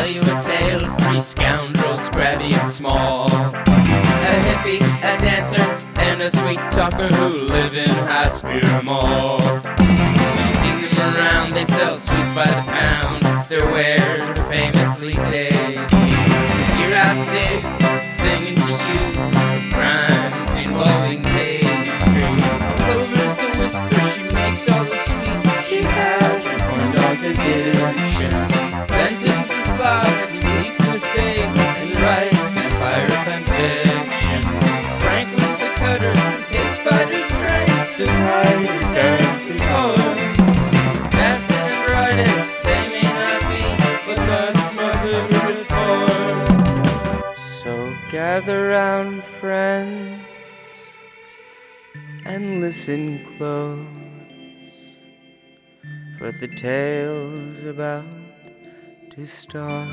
tell you a tale of three scoundrels, grabby and small. A hippie, a dancer, and a sweet talker who live in High Spear Mall. You've seen them around, they sell sweets by the pound. Their wares are famously tasty. So here I sit, singing to you of crimes involving pastry. Clover's the whisper, she makes all the sweets. She has a corn dog addiction. Fenton's the slob, he sleeps in a safe and writes vampire fanfiction. Franklin's the cutter, his fighter's strength does hide his dancer's heart. Acid and brightest, they may not be, but that's my favorite part. So gather round, friends, and listen close, for the tale's about to start.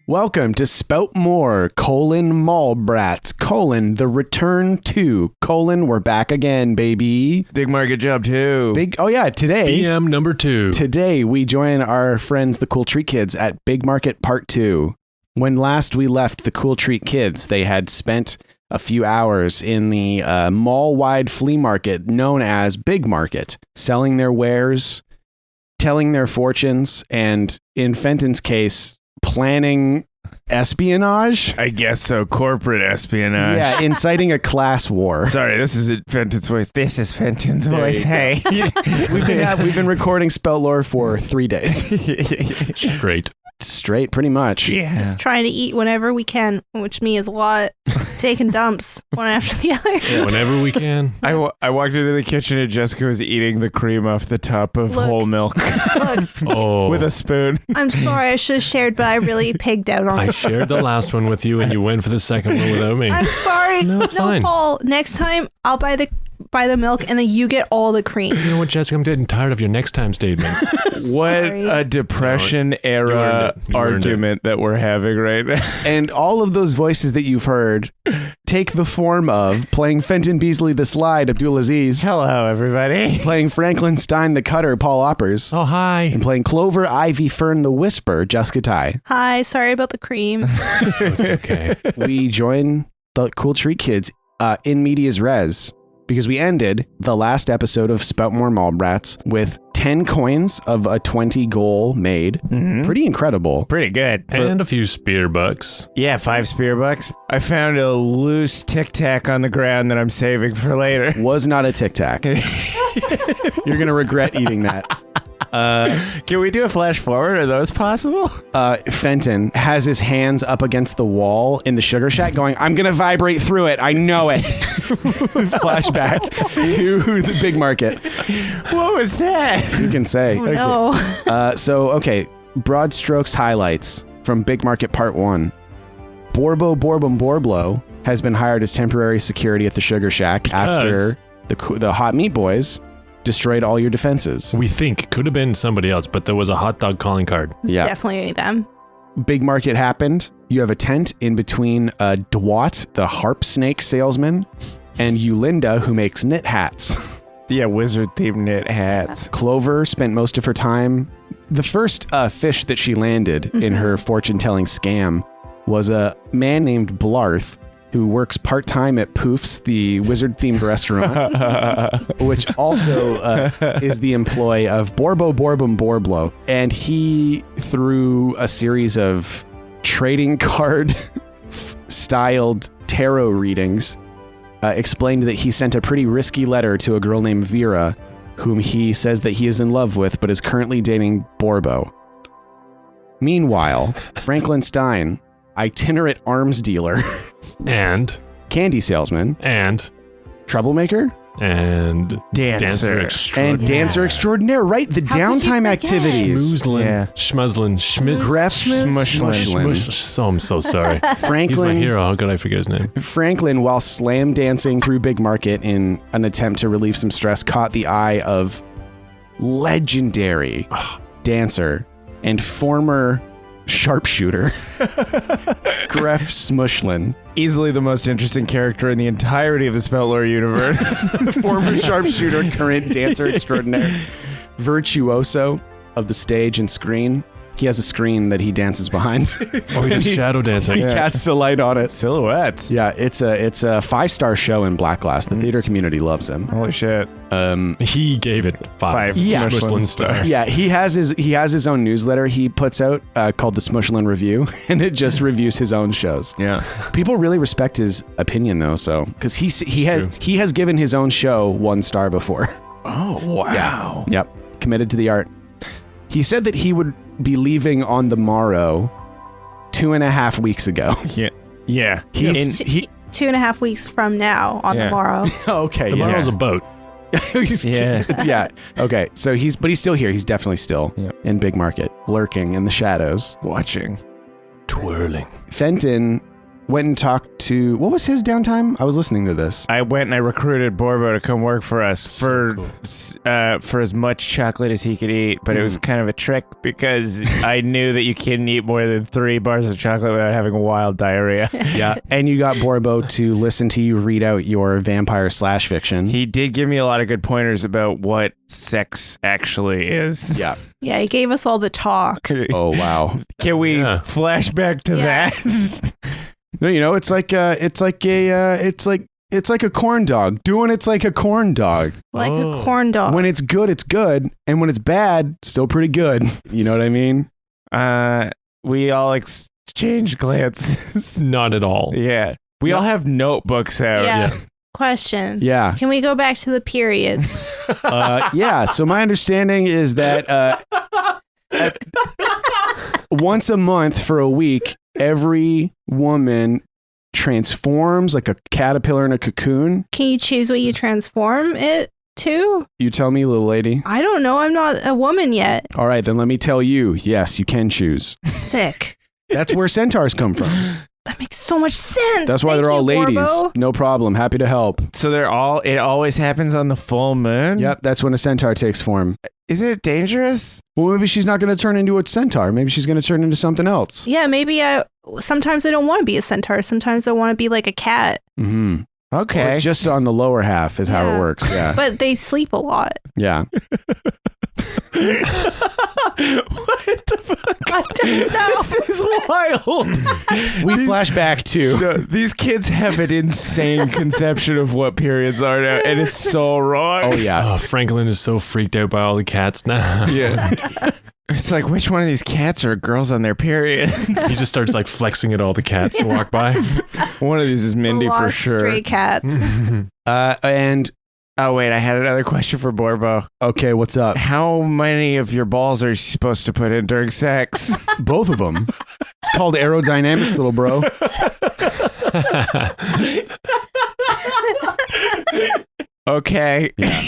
Welcome to Spout More, Mall Brats, the return to, we're back again, baby. Big market job too. Today. BM number 2. Today we join our friends, the Cool Treat Kids, at Big Market Part 2. When last we left the Cool Treat Kids, they had spent a few hours in the mall-wide flea market known as Big Market, selling their wares, telling their fortunes, and in Fenton's case, planning espionage? I guess so. Corporate espionage. Yeah, inciting a class war. Sorry, this is Fenton's voice. This is Fenton's voice. Hey. We've been recording Spout Lore for 3 days. Straight, pretty much. Yeah. Just trying to eat whenever we can, which me is a lot. Taking dumps one after the other. Yeah, whenever we can. I walked into the kitchen and Jessica was eating the cream off the top of whole milk. Look, with a spoon. I'm sorry, I should have shared, but I really pigged out on I it. shared the last one with you and you went for the second one without me. I'm sorry. No, it's fine. Paul, next time I'll buy the milk and then you get all the cream. You know what, Jessica? I'm getting tired of your next time statements. What Sorry. a Depression era argument that we're having right now. And all of those voices that you've heard take the form of playing Fenton Beasley the Slide, Abdul Aziz. Hello, everybody. Playing Franklin Stein the Cutter, Paul Oppers. Oh, hi. And playing Clover Ivy Fern the Whisper, Jessica Ty. Hi, sorry about the cream. It's okay. We join the Cool Treat Kids in medias res, because we ended the last episode of Spout More Mall Brats with 10 coins of a 20 goal made. Mm-hmm. Pretty incredible. Pretty good. And a few spear bucks. Yeah, 5 spear bucks. I found a loose Tic Tac on the ground that I'm saving for later. Was not a Tic Tac. You're going to regret eating that. Can we do a flash forward? Are those possible? Fenton has his hands up against the wall in the sugar shack going, I'm going to vibrate through it. I know it. Flashback to the Big Market. What was that? You can say. Oh, no. Broad strokes highlights from Big Market Part 1. Borbo has been hired as temporary security at the sugar shack after the Hot Meat Boys destroyed all your defenses. We think it could have been somebody else, but there was a hot dog calling card. It's definitely them. Big Market happened. You have a tent in between Dwight, the harp snake salesman, and Eulinda, who makes knit hats. Yeah, wizard-themed knit hats. Clover spent most of her time. The first fish that she landed in her fortune-telling scam was a man named Blarth, who works part-time at Poof's, the wizard-themed restaurant, which also is the employ of Borbo. And he, through a series of trading card-styled tarot readings, explained that he sent a pretty risky letter to a girl named Vera, whom he says that he is in love with, but is currently dating Borbo. Meanwhile, Franklin Stein, itinerant arms dealer, and candy salesman, and troublemaker, and dancer extraordinaire, right? The downtime activities. Schmuzzlin, I'm so sorry. Franklin, he's my hero. How could I forget his name? Franklin, while slam dancing through Big Market in an attempt to relieve some stress, caught the eye of legendary dancer and former sharpshooter Gref Smushlin. Easily the most interesting character in the entirety of the Spout Lore universe. Former sharpshooter, current dancer extraordinaire. Virtuoso, of the stage and screen. He has a screen that he dances behind. Oh, he does shadow dancing. He casts a light on it. Silhouettes. Yeah, it's a 5-star show in Black Glass. The theater community loves him. Holy shit. He gave it 5 Yeah. Michelin stars. Yeah, he has his own newsletter he puts out called the Smushland Review, and it just reviews his own shows. Yeah. People really respect his opinion though, so because he has given his own show 1 star before. Oh, wow. Yep, committed to the art. He said that he would be leaving on the morrow 2.5 weeks ago. Yeah. He's 2.5 weeks from now on the morrow. okay. Tomorrow's a boat. Yeah. Okay. So he's still here. He's definitely still in Big Market, lurking in the shadows, watching, twirling. Fenton went and talked to. What was his downtime? I was listening to this. I went and I recruited Borbo to come work for us for as much chocolate as he could eat, but it was kind of a trick because I knew that you couldn't eat more than 3 bars of chocolate without having wild diarrhea. Yeah, and you got Borbo to listen to you read out your vampire / fiction. He did give me a lot of good pointers about what sex actually is. Yeah. Yeah, he gave us all the talk. Oh wow. Can we flash back to that? No, it's like a corn dog. Doing it's like a corn dog. Like a corn dog. When it's good, and when it's bad, still pretty good. You know what I mean? We all exchange glances. Not at all. Yeah. We all have notebooks out. Yeah. Question. Yeah. Can we go back to the periods? Yeah. So my understanding is that once a month for a week, every woman transforms like a caterpillar in a cocoon. Can you choose what you transform it to? You tell me, little lady. I don't know. I'm not a woman yet. All right, then let me tell you. Yes, you can choose. Sick. That's where centaurs come from. That makes so much sense. That's why they're all ladies. Borbo. No problem. Happy to help. So it always happens on the full moon? Yep, that's when a centaur takes form. Isn't it dangerous? Well, maybe she's not going to turn into a centaur. Maybe she's going to turn into something else. Yeah, maybe sometimes I don't want to be a centaur. Sometimes I want to be like a cat. Mm-hmm. Okay. Or just on the lower half is how it works. Yeah. But they sleep a lot. Yeah. What the fuck? I don't know. This is wild. We flash back to. No, these kids have an insane conception of what periods are now, and it's so wrong. Oh, yeah. Oh, Franklin is so freaked out by all the cats now. Yeah. It's like, which one of these cats are girls on their periods? He just starts like flexing at all the cats who walk by. One of these is Mindy for Lost sure. Stray cats. And oh, wait, I had another question for Borbo. okay, what's up? How many of your balls are you supposed to put in during sex? Both of them. It's called aerodynamics, little bro. Okay. Yeah.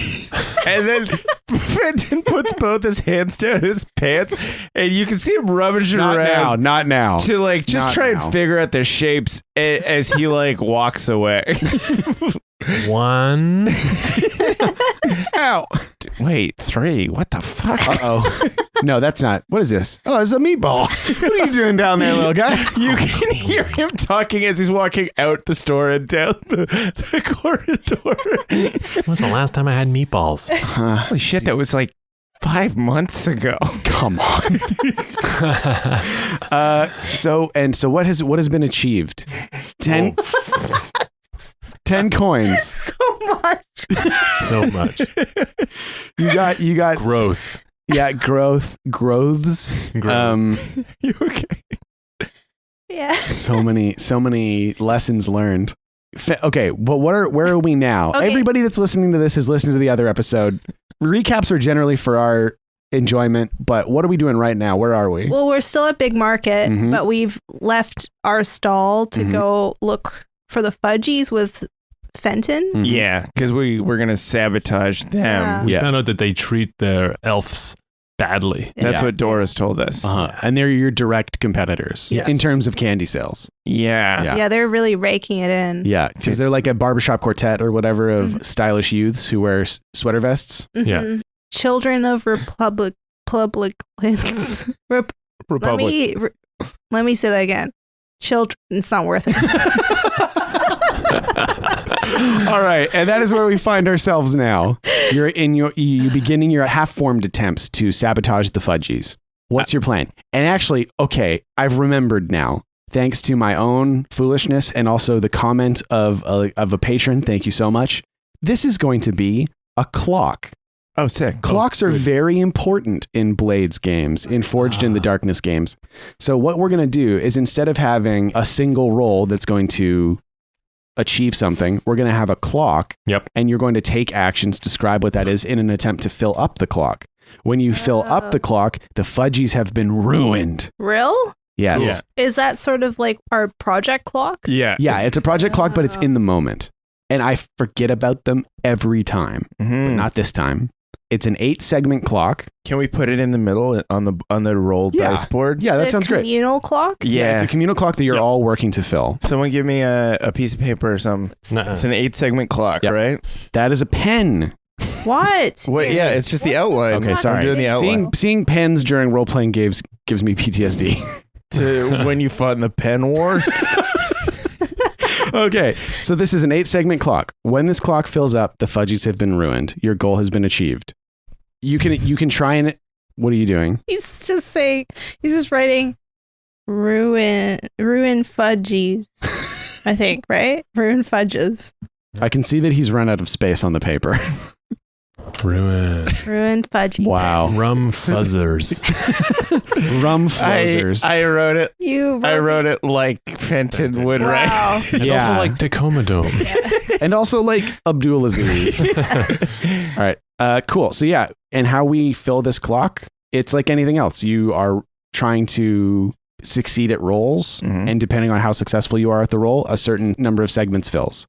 And then Fenton puts both his hands down his pants, and you can see him rummaging around. Not now. To like just Not try now. and figure out the shapes as he like walks away. 1. Ow. Wait, 3. What the fuck? Uh-oh. No, that's not. What is this? Oh, it's a meatball. What are you doing down there, little guy? You can hear him talking as he's walking out the store and down the corridor. When was the last time I had meatballs? Holy shit, that was like 5 months ago. Come on. So what has been achieved? 10 coins. So much. So much. You got Growth. yeah, growths. You okay? Yeah. So many lessons learned. Okay, but where are we now? Okay. Everybody that's listening to this has listened to the other episode. Recaps are generally for our enjoyment, but what are we doing right now? Where are we? Well, we're still at Big Market, but we've left our stall to go look for the fudgies with Fenton. Yeah, because we're going to sabotage them. We found out that they treat their elves badly. That's what Doris told us. And they're your direct competitors in terms of candy sales. Yeah. Yeah, they're really raking it in. Yeah, because they're like a barbershop quartet or whatever of stylish youths who wear sweater vests. Yeah. Children of Republicans. Let me say that again. Children. It's not worth it. All right, and that is where we find ourselves now. You beginning your half-formed attempts to sabotage the fudgies. What's your plan? And actually, okay, I've remembered now. Thanks to my own foolishness and also the comment of a patron. Thank you so much. This is going to be a clock. Oh, sick. Clocks are very important in Blades games, in Forged in the Darkness games. So what we're going to do is instead of having a single roll that's going to achieve something, we're going to have a clock. Yep. And you're going to take actions, describe what that is in an attempt to fill up the clock. When you fill up the clock, the fudgies have been ruined. Real? Yes. Yeah. Is that sort of like our project clock? Yeah. Yeah, it's a project clock, but it's in the moment. And I forget about them every time, but not this time. It's an 8-segment clock. Can we put it in the middle on the rolled dice board? Yeah, that sounds great. Communal clock? Yeah. It's a communal clock that you're all working to fill. Someone give me a piece of paper or something. It's an 8-segment clock, right? That is a pen. What? What? Yeah, it's just the outline. Okay, sorry. I'm doing the outline. Seeing pens during role-playing games gives me PTSD. To when you fought in the pen wars. Okay, so this is an 8-segment clock. When this clock fills up, the fudgies have been ruined. Your goal has been achieved. You can try and... What are you doing? He's just writing ruin fudgies. I think, right? Ruin fudges. I can see that he's run out of space on the paper. Ruin fudgies. Wow. rum fuzzers. Rum fuzzers. I wrote it. I wrote it like Fenton would write. Wow. And also like Tacoma Dome. And also like Abdul Aziz. All right. Cool. So yeah, and how we fill this clock, it's like anything else. You are trying to succeed at rolls, and depending on how successful you are at the roll, a certain number of segments fills.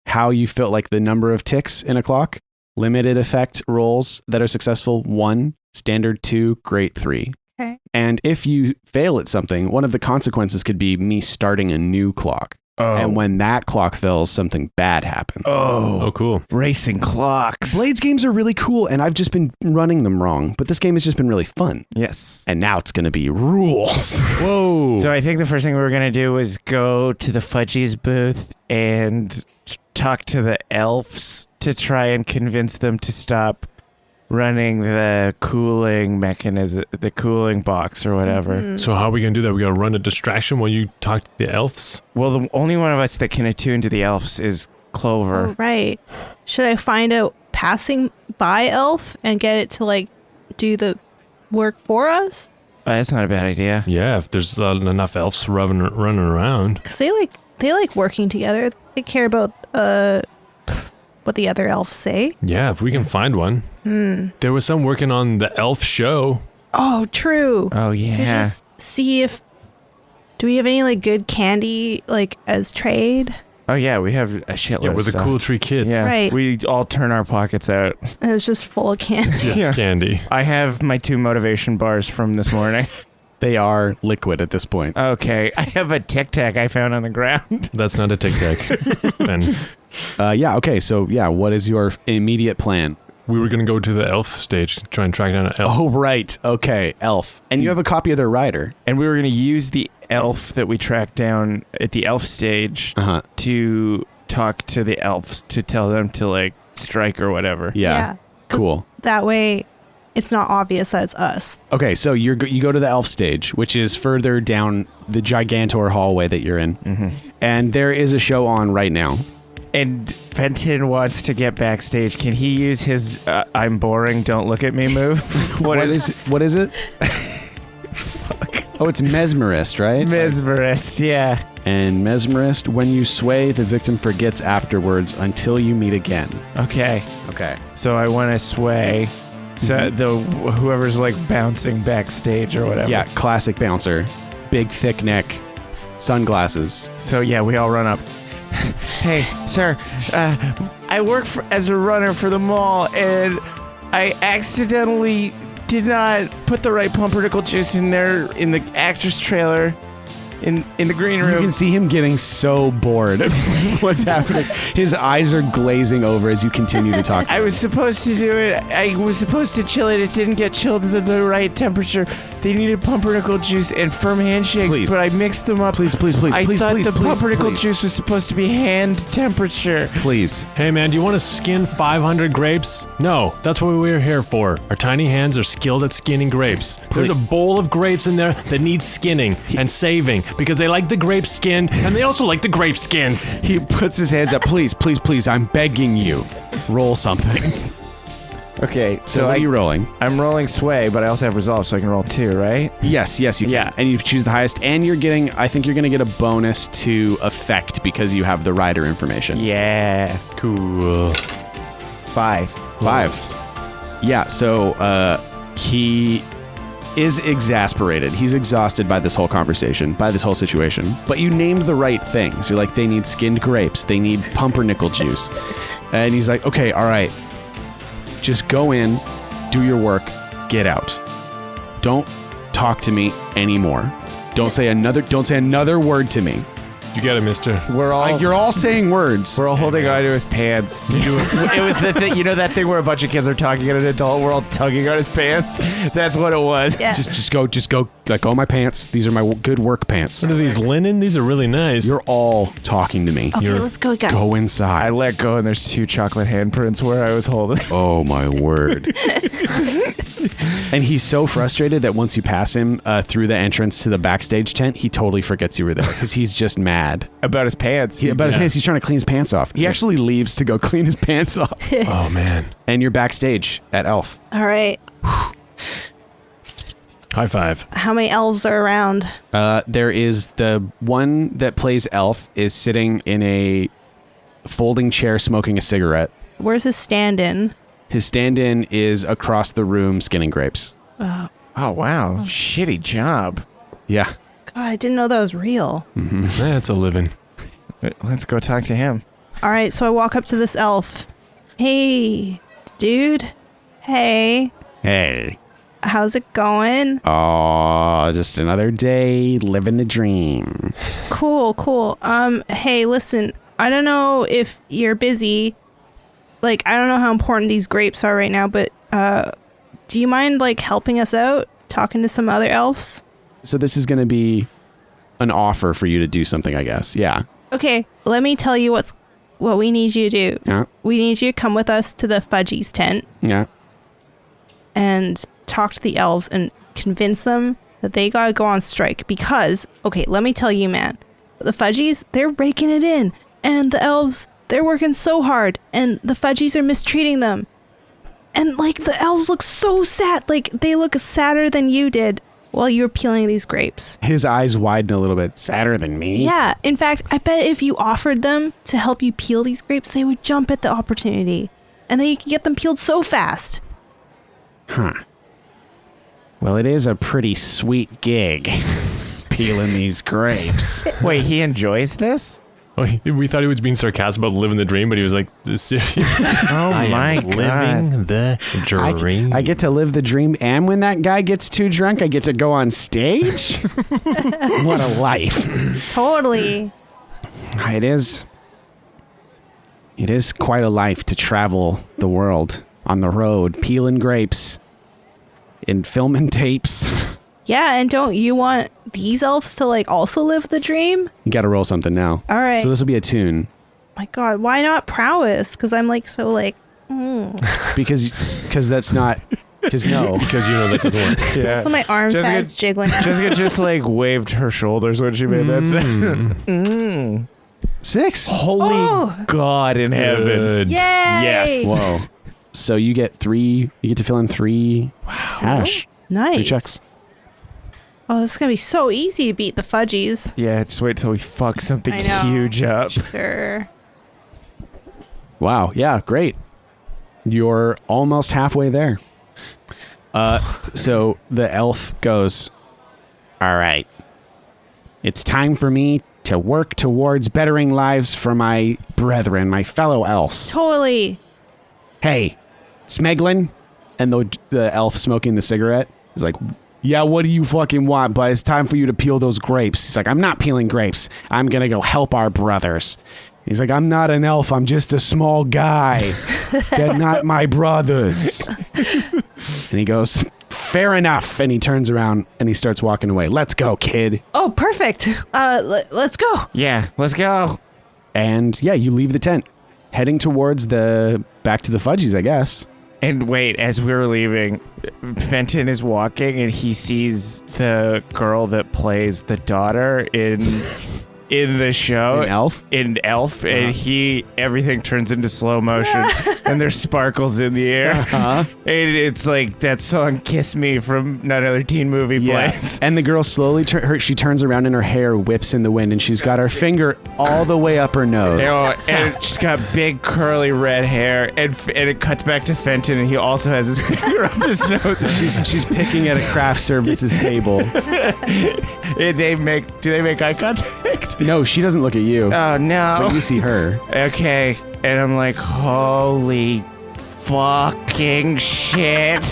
How you fill, like the number of ticks in a clock, limited effect rolls that are successful, 1, standard 2, great 3. Okay. And if you fail at something, one of the consequences could be me starting a new clock. Oh. And when that clock fills, something bad happens. Oh, cool. Racing clocks. Blades games are really cool, and I've just been running them wrong, but this game has just been really fun. Yes. And now it's going to be rules. Whoa. So I think the first thing we were going to do was go to the Fudgies booth and talk to the elves to try and convince them to stop running the cooling mechanism, the cooling box or whatever. So how are we going to do that? We got to run a distraction while you talk to the elves? Well, the only one of us that can attune to the elves is Clover. Oh, right. Should I find a passing by elf and get it to like do the work for us? That's not a bad idea. Yeah, if there's enough elves running around. Because they like working together. They care about what the other elves say. Yeah, if we can find one. There was some working on the elf show. Oh, true. Oh, yeah. Just see do we have any like good candy like as trade? Oh, yeah, we have a shitload Yeah, of we're the stuff. cool tree kids. Yeah, Right. we all turn our pockets out. And it's just full of candy. Yes, Yeah. candy. I have my 2 motivation bars from this morning. They are liquid at this point. Okay, I have a Tic Tac I found on the ground. That's not a Tic Tac. Ben, Yeah, okay, so yeah, what is your immediate plan? we were going to go to the elf stage, try and track down an elf. Oh, right. Okay, elf. And you have a copy of their rider. And we were going to use the elf that we tracked down at the elf stage to talk to the elves to tell them to like strike or whatever. Yeah. 'Cause Cool. That way it's not obvious that it's us. Okay, so you go to the elf stage, which is further down the Gigantor hallway that you're in. And there is a show on right now. And Fenton wants to get backstage. Can he use his I'm boring, don't look at me move? What is it? Oh, it's Mesmerist, right? Mesmerist, yeah. And Mesmerist, when you sway, the victim forgets afterwards until you meet again. Okay. Okay. So I want to sway. So whoever's like bouncing backstage or whatever. Yeah, classic bouncer. Big, thick neck, sunglasses. So yeah, we all run up. Hey, sir, I work as a runner for the mall, and I accidentally did not put the right pumpernickel juice in there in the actress trailer, in the green You room. can see him getting so bored of what's happening. His eyes are glazing over as you continue to talk to I him. was supposed to do it. I was supposed to chill it. It didn't get chilled to the right temperature. They needed pumpernickel juice and firm handshakes, Please. but I mixed them up. Please, I thought the pumpernickel please. juice was supposed to be hand temperature. Please. Hey man, do you want to skin 500 grapes? No, that's what we're here for. Our tiny hands are skilled at skinning grapes. There's a bowl of grapes in there that needs skinning and saving because they like the grapes skinned and they also like the grape skins. He puts his hands up. Please, please, please, I'm begging you. Roll something. Okay, So what are you rolling? I'm rolling sway, but I also have resolve, so I can roll 2, right? Yes, you can. Yeah. And you choose the highest, and I think you're going to get a bonus to effect because you have the rider information. Yeah. Cool. 5. 5. Yeah, so he is exasperated. He's exhausted by this whole conversation, by this whole situation. But you named the right things. You're like, they need skinned grapes. They need pumpernickel juice. And he's like, okay, all right. Just go in, do your work, get out. Don't talk to me anymore. Don't say another word to me. You got it, mister. We're all You're all saying words. we're all holding on to his pants. It was the thing, that thing where a bunch of kids are talking at an adult. We're all tugging on his pants. That's what it was. Yeah. Just go. Let go of my pants. These are my good work pants. What are these, linen? These are really nice. You're all talking to me. Okay, let's go, guys. Go I inside. let go, and there's 2 chocolate handprints where I was holding. Oh my word. And he's so frustrated that once you pass him through the entrance to the backstage tent, he totally forgets you were there because he's just mad. About his pants. About his pants, he's trying to clean his pants off. He actually leaves to go clean his pants off. Oh man. And you're backstage at Elf. All right. High five. How many elves are around? There is the one that plays Elf is sitting in a folding chair smoking a cigarette. Where's his stand-in? His stand-in is across the room skinning grapes. Oh, Oh, wow. Shitty job. Yeah. God, I didn't know that was real. That's a living. Let's go talk to him. All right, so I walk up to this elf. Hey, dude. Hey, Hey. how's it going? Oh, just another day living the dream. Cool. Hey, listen, I don't know if you're busy. Like, I don't know how important these grapes are right now, but do you mind like helping us out, talking to some other elves? So this is going to be an offer for you to do something, I guess. Yeah. Okay, let me tell you what we need you to do. Yeah. We need you to come with us to the Fudgies tent Yeah. and talk to the elves and convince them that they gotta go on strike because, okay, let me tell you, man, the Fudgies, they're raking it in, and the elves, they're working so hard, and the Fudgies are mistreating them. And like the elves look so sad, like they look sadder than you did while you were peeling these grapes. His eyes widen a little bit. Sadder than me? Yeah, in fact, I bet if you offered them to help you peel these grapes, they would jump at the opportunity. And then you could get them peeled so fast. Huh. Well, it is a pretty sweet gig, peeling these grapes. Wait, he enjoys this? Oh, we thought he was being sarcastic about living the dream, but he was like, serious. Oh I my am god. living the dream. I get to live the dream, and when that guy gets too drunk, I get to go on stage? What a life. Totally. It is quite a life to travel the world on the road, peeling grapes and filming tapes. Yeah, and don't you want these elves to like also live the dream? You got to roll something now. All right. So this will be a tune My God, why not prowess? Because I'm like so like. because that's not. Because no. Because you know that doesn't work. Yeah. So my arm Jessica- fat's jiggling. Jessica just like waved her shoulders when she made that sound. 6. Holy Oh! God in heaven. Good. Yay! Yes. Whoa. So you get 3. You get to fill in 3 hash. 3 Nice. checks. Oh, this is gonna be so easy to beat the Fudgies. Yeah, just wait till we fuck something I know. huge up. Sure. Wow. Yeah. Great. You're almost halfway there. So the elf goes, all right. It's time for me to work towards bettering lives for my brethren, my fellow elves. Totally. Hey, Smeglin, and the elf smoking the cigarette is like, Yeah, what do you fucking want? But it's time for you to peel those grapes. He's like, I'm not peeling grapes. I'm going to go help our brothers. He's like, I'm not an elf. I'm just a small guy. They're not my brothers. And he goes, fair enough. And he turns around and he starts walking away. Let's go, kid. Oh, perfect. Let's go. Yeah, let's go. And yeah, you leave the tent, heading towards back to the Fudgies, I guess. And wait, as we were leaving, Fenton is walking and he sees the girl that plays the daughter in the show. In Elf? And everything turns into slow motion and there's sparkles in the air. And it's like that song Kiss Me from another teen movie plays. And the girl slowly, she turns around and her hair whips in the wind and she's got her finger all the way up her nose. And she's got big curly red hair and it cuts back to Fenton and he also has his finger up his nose. She's picking at a craft services table. Do they make eye contact? No, she doesn't look at you. Oh, no. But you see her. Okay. And I'm like, holy fucking shit.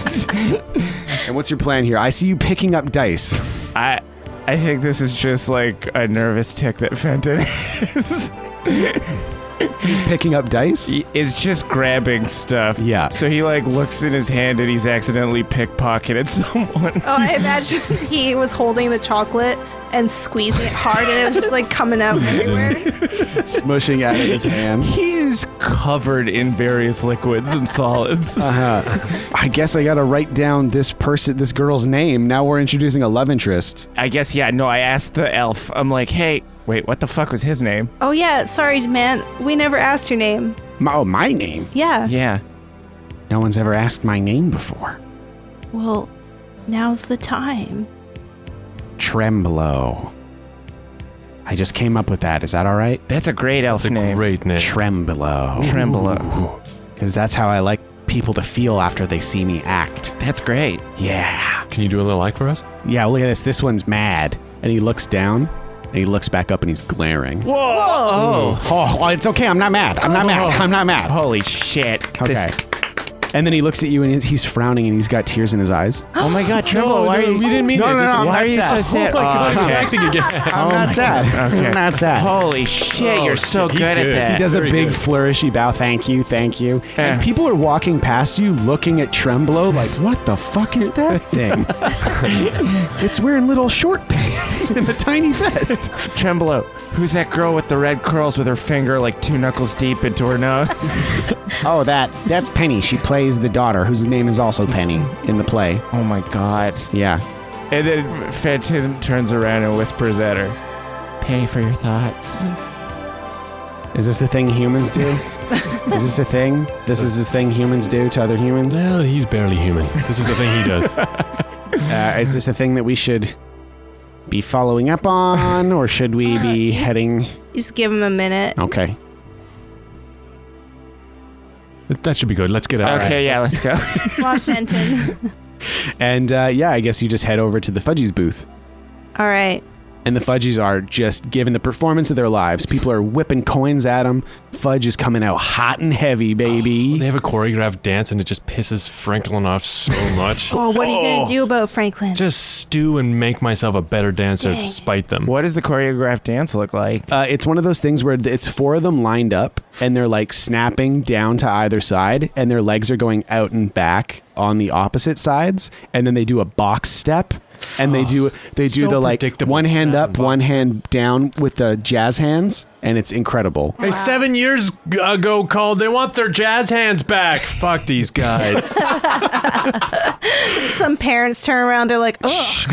And what's your plan here? I see you picking up dice. I think this is just like a nervous tick that Fenton is. He's picking up dice? He is just grabbing stuff. Yeah. So he like looks in his hand and he's accidentally pickpocketed someone. Oh, I imagine he was holding the chocolate and squeezing it hard and it was just like coming out everywhere. Smushing out of his hand. He is covered in various liquids and solids. I guess I gotta write down this girl's name. Now we're introducing a love interest. I guess, yeah, no, I asked the elf. I'm like, hey, wait, what the fuck was his name? Oh, yeah. Sorry, man. We never asked your name. My name? Yeah. Yeah. No one's ever asked my name before. Well, now's the time. Tremblo. I just came up with that. Is that all right? That's a great elf That's a name. great name. Tremblo. Tremblo. Because that's how I like people to feel after they see me act. That's great. Yeah. Can you do a little act for us? Yeah, look at this. This one's mad. And he looks down, and he looks back up, and he's glaring. Whoa! Oh, it's okay. I'm not mad. I'm not mad. Holy shit. Okay. And then he looks at you, and he's frowning, and he's got tears in his eyes. Oh my god, Tremblo, why are you... We didn't mean No, it. no, no, Why are you so sad. sad? Oh my God, okay. he's acting again. I'm not sad. Okay. I'm not sad. Holy shit, you're so he's good at good. that. He does a Very big good. flourishy bow. Thank you. Yeah. And people are walking past you looking at Tremblo like, what the fuck is that thing? It's wearing little short pants and a tiny vest. Tremblo, who's that girl with the red curls with her finger like 2 knuckles deep into her nose? Oh, that's Penny. She plays the daughter, whose name is also Penny in the play. Oh my god. Yeah. And then Fenton turns around and whispers at her, "Pay for your thoughts." Is this the thing humans do? Is this a thing? This is this thing humans do to other humans? Well, he's barely human. This is the thing he does. Is this a thing that we should be following up on, or should we be heading? Just give him a minute. Okay. That should be good. Let's get out. Okay, yeah, let's go. Come on, Fenton. And I guess you just head over to the Fudgies booth. All right. And the Fudgies are just giving the performance of their lives. People are whipping coins at them. Fudge is coming out hot and heavy, baby. They have a choreographed dance and it just pisses Franklin off so much. Oh, what are you going to do about Franklin? Just stew and make myself a better dancer Dang. despite them. What does the choreographed dance look like? It's one of those things where it's 4 of them lined up and they're like snapping down to either side and their legs are going out and back on the opposite sides. And then they do a box step. And they do So the like predictable one hand snap up, and one box. hand down with the jazz hands, and it's incredible. Hey, 7 years ago called. They want their jazz hands back. Fuck these guys. Some parents turn around. They're like, "Oh,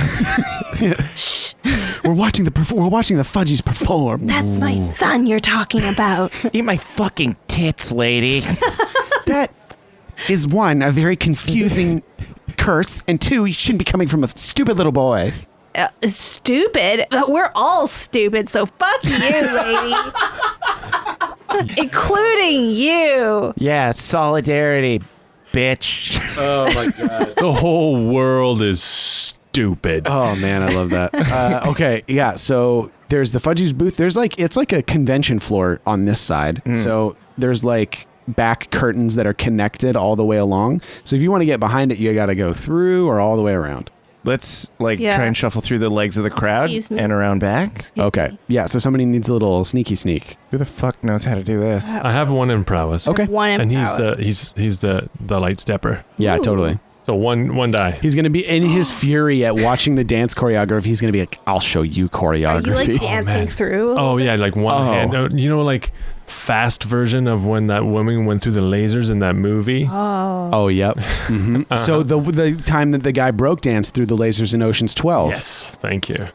We're watching the Fudgies perform. that's my son you're talking about." Eat my fucking tits, lady. That is 1, a very confusing curse, and 2, you shouldn't be coming from a stupid little boy. Stupid? We're all stupid, so fuck you, lady. Including you. Yeah, solidarity, bitch. Oh my god. The whole world is stupid. Oh man, I love that. Okay, yeah. So there's the Fudgies booth. It's like a convention floor on this side. So there's like back curtains that are connected all the way along. So if you want to get behind it, you got to go through or all the way around. Let's try and shuffle through the legs of the crowd and around back. Okay. Yeah, so somebody needs a little sneaky sneak. Who the fuck knows how to do this? I have one in prowess. Okay. One in And prowess. he's the light stepper. Yeah, Ooh. totally. So one die. He's going to be in his fury at watching the dance choreography. He's going to be like, I'll show you choreography. Are you like dancing through? Oh yeah, like one hand. You know, like fast version of when that woman went through the lasers in that movie. Oh, yep. Mm-hmm. So the time that the guy broke danced through the lasers in Ocean's 12. Yes, thank you.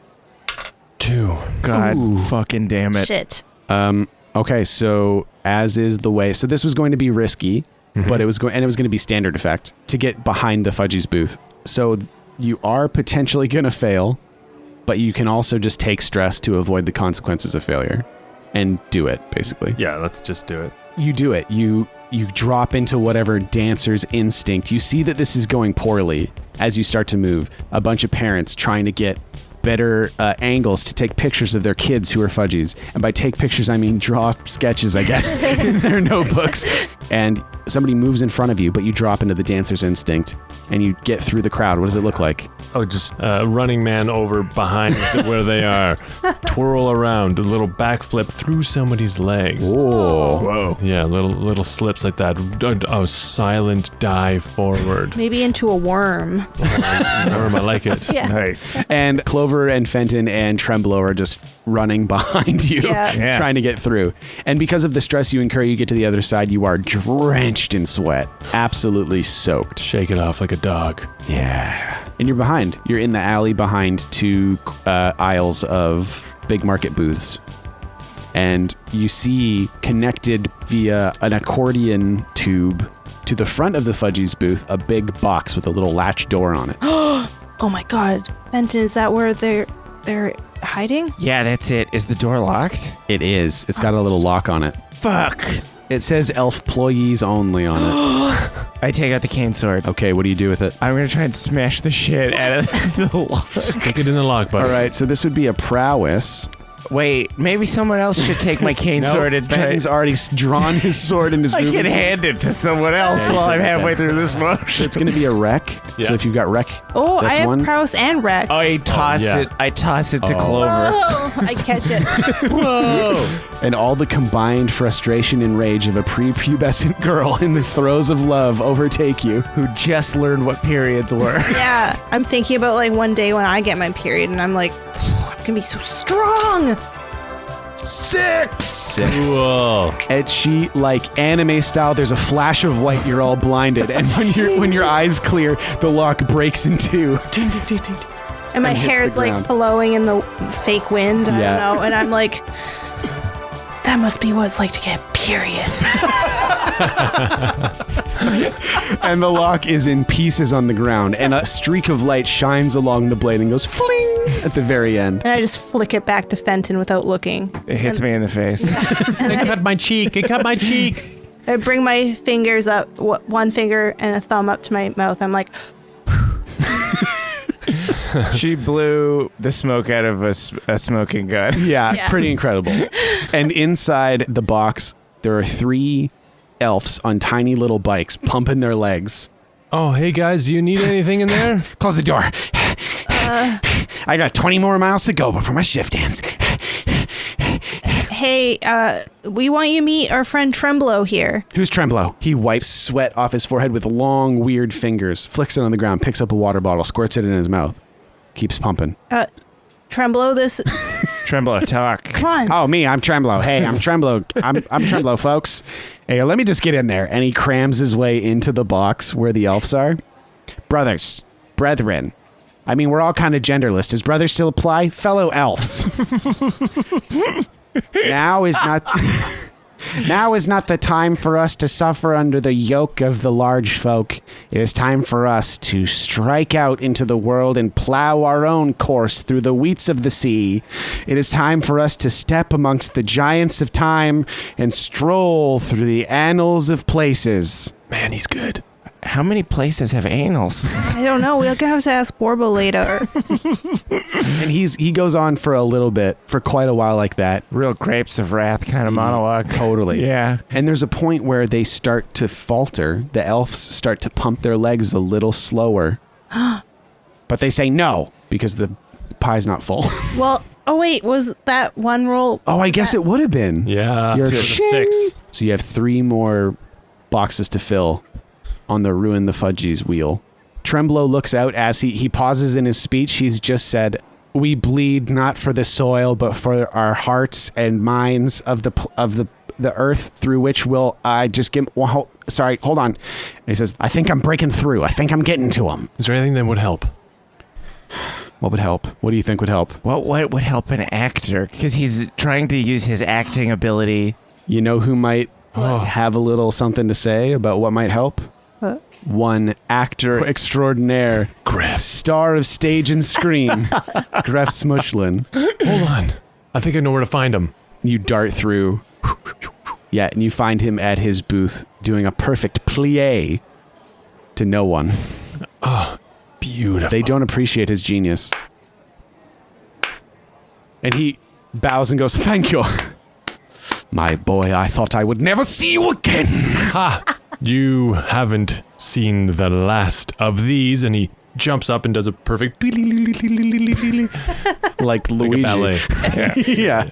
2. God fucking damn it. Shit. Okay, so as is the way. So this was going to be risky, but it was going to be standard effect to get behind the Fudgies booth. So you are potentially going to fail, but you can also just take stress to avoid the consequences of failure and do it, basically. Yeah, let's just do it. You do it. You drop into whatever dancer's instinct. You see that this is going poorly as you start to move. A bunch of parents trying to get better angles to take pictures of their kids who are Fudgies. And by take pictures, I mean draw sketches, I guess, in their notebooks. And somebody moves in front of you, but you drop into the dancer's instinct and you get through the crowd. What does it look like? Oh, just running man over behind where they are. Twirl around, a little backflip through somebody's legs. Whoa. Yeah, little slips like that. Oh, silent dive forward. Maybe into a worm. I like it. Yeah. Nice. And Clover and Fenton and Tremblo are just running behind you, Yeah. trying to get through. And because of the stress you incur, you get to the other side, you are drenched in sweat, absolutely soaked. Shake it off like a dog. Yeah. And you're behind. You're in the alley behind 2 aisles of big market booths. And you see connected via an accordion tube to the front of the Fudgies booth, a big box with a little latch door on it. Oh my god. Fenton, is that where they're hiding? Yeah, that's it. Is the door locked? It is. It's got a little lock on it. Fuck. It says elf employees only on it. I take out the cane sword. Okay, what do you do with it? I'm going to try and smash the shit out of the lock. Stick it in the lock button. All right, so this would be a prowess. Wait, maybe someone else should take my cane sword and Fenton's already drawn his sword in his I can movement. hand it to someone else while I'm halfway through this motion. It's going to be a wreck. Yeah. So if you've got wreck, Oh, that's I have one. prowess and wreck. I toss yeah. it. I toss it to Oh. Clover. Oh, I catch it. Whoa! And all the combined frustration and rage of a prepubescent girl in the throes of love overtake you. Who just learned what periods were. Yeah, I'm thinking about like one day when I get my period and I'm like, I'm gonna be so strong. 6. Whoa. And she, like anime style, there's a flash of white, you're all blinded. And when your eyes clear, the lock breaks in 2. Ding, ding, ding, ding. And my And hits hair the is like ground. blowing in the fake wind. I Yeah. don't know. And I'm like, that must be what it's like to get a period. And the lock is in pieces on the ground. And a streak of light shines along the blade and goes fling at the very end. And I just flick it back to Fenton without looking. It hits me in the face. It cut my cheek. It cut my cheek. I bring my fingers up, one finger and a thumb up to my mouth. I'm like, She blew the smoke out of a smoking gun. Yeah, pretty incredible. And inside the box, there are 3 elves on tiny little bikes pumping their legs. Oh, hey guys, do you need anything in there? Close the door. I got 20 more miles to go before my shift ends. hey, we want you to meet our friend Tremblo here. Who's Tremblo? He wipes sweat off his forehead with long, weird fingers, flicks it on the ground, picks up a water bottle, squirts it in his mouth, keeps pumping. Tremblo, this, Tremblo, talk. come on. Oh, me, I'm Tremblo. Hey, I'm Tremblo. I'm Tremblo, folks. Hey, let me just get in there. And he crams his way into the box where the elves are. Brothers, brethren. I mean, we're all kind of genderless. Does brother still apply? Fellow elves. Now is not the time for us to suffer under the yoke of the large folk. It is time for us to strike out into the world and plow our own course through the wheats of the sea. It is time for us to step amongst the giants of time and stroll through the annals of places. Man, he's good. How many places have anals? I don't know. We'll have to ask Borbo later. And he goes on for a little bit, for quite a while like that. Real grapes of wrath kind of monologue. Totally. Yeah. And there's a point where they start to falter. The elves start to pump their legs a little slower. But But they say no because the pie's not full. Well, oh wait, was that one roll? Oh, I guess it would have been. Yeah. You're Two of the 6. So you have 3 more boxes to fill on the Ruin the Fudgies wheel. Tremblo looks out as he pauses in his speech. He's just said, "We bleed not for the soil, but for our hearts and minds of the earth through which will I just give." Well, sorry, hold on. And he says, "I think I'm breaking through. I think I'm getting to him." Is there anything that would help? What would help? What do you think would help? What would help an actor? Because he's trying to use his acting ability. You know who might have a little something to say about what might help? What? One actor extraordinaire, Griff. star of stage and screen, Griff Smushlin. Hold on. I think I know where to find him. You dart through. Yeah, and you find him at his booth doing a perfect plie to no one. Oh, beautiful. They don't appreciate his genius. And he bows and goes, "Thank you. My boy, I thought I would never see you again." Ha! You haven't seen the last of these. And he jumps up and does a perfect Like Luigi. ballet. Yeah.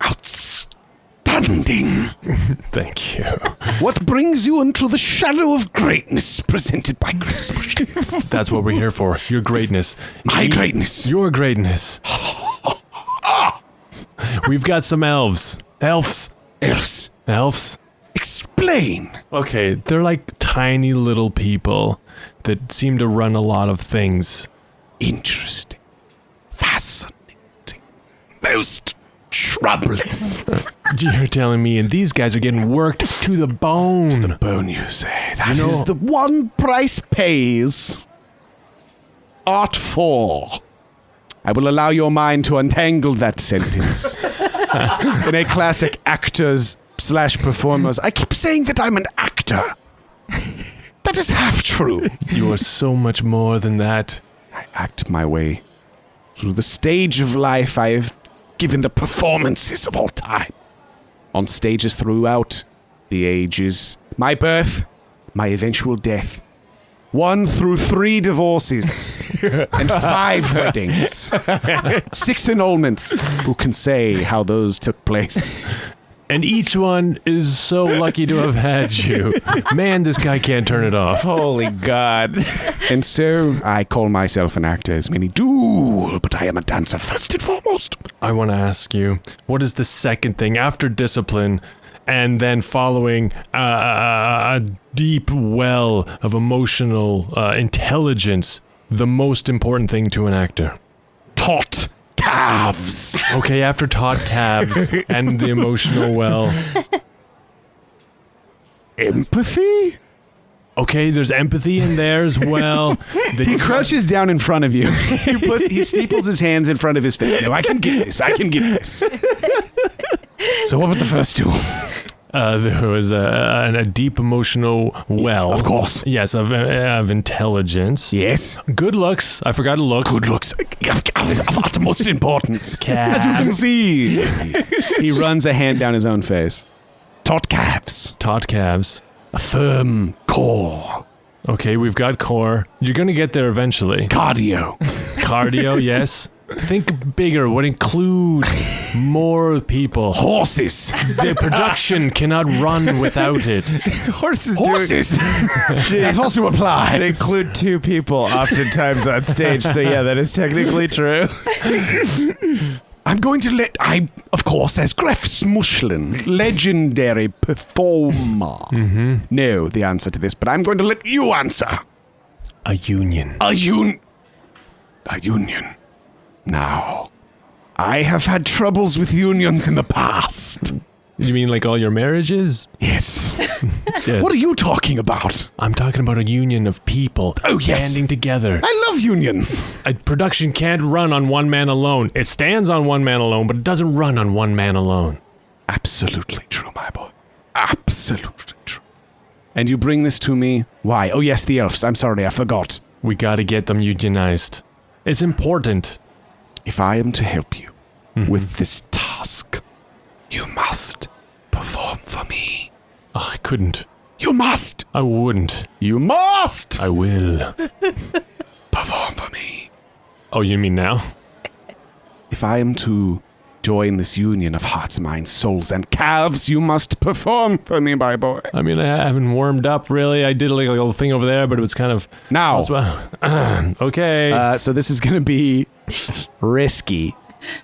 Outstanding. Thank you. What brings you into the shadow of greatness presented by Chris Bush? That's what we're here for. Your greatness. My greatness. Your greatness. We've got some elves. Elves. Elves. Elves. Explain. Okay, they're like tiny little people that seem to run a lot of things. Interesting. Fascinating. Most troubling. You're telling me, and these guys are getting worked to the bone. The bone, you say. That is the one price pays. Art for. I will allow your mind to untangle that sentence. In a classic actors/performers. I keep saying that I'm an actor. That is half true. You are so much more than that. I act my way through the stage of life. I've given the performances of all time. On stages throughout the ages. My birth, my eventual death. 1 through 3 divorces and 5 weddings. 6 annulments. Who can say how those took place? And each one is so lucky to have had you. Man, this guy can't turn it off. Holy God. And so I call myself an actor, as many do, but I am a dancer first and foremost. I want to ask you, what is the second thing after discipline and then following a deep well of emotional intelligence, the most important thing to an actor? Taut calves. Okay, after taut calves and the emotional well. Empathy? Okay, there's empathy in there as well. He crouches down in front of you. He steeples his hands in front of his face. No, I can get this. I can get this. So what were the first 2? There was a deep emotional well. Of course. Yes, of intelligence. Yes. Good looks. I forgot looks. Good looks of utmost importance. Calves. As you can see. He runs a hand down his own face. Taut calves. Taut calves. A firm core. Okay, we've got core. You're going to get there eventually. Cardio. Cardio, yes. Think bigger. Would include more people. Horses. The production cannot run without it. Horses. That's also applied. They include 2 people oftentimes on stage, so yeah, that is technically true. I'm going to of course, as Griff Smushlin, legendary performer, know the answer to this, but I'm going to let you answer. A union. A union. Now, I have had troubles with unions in the past. You mean like all your marriages? Yes. Yes. What are you talking about? I'm talking about a union of people. Oh, yes. Banding together. I love unions. A production can't run on one man alone. It stands on one man alone, but it doesn't run on one man alone. Absolutely true, my boy. Absolutely true. And you bring this to me? Why? Oh, yes, the elves. I'm sorry, I forgot. We gotta get them unionized. It's important. If I am to help you with this task, you must perform for me. Oh, I couldn't. You must. I wouldn't. You must. I will. Perform for me. Oh, you mean now? If I am to join this union of hearts, minds, souls, and calves, you must perform for me, my boy. I mean, I haven't warmed up really. I did like a little thing over there, but it was kind of Now. Okay. So this is going to be risky,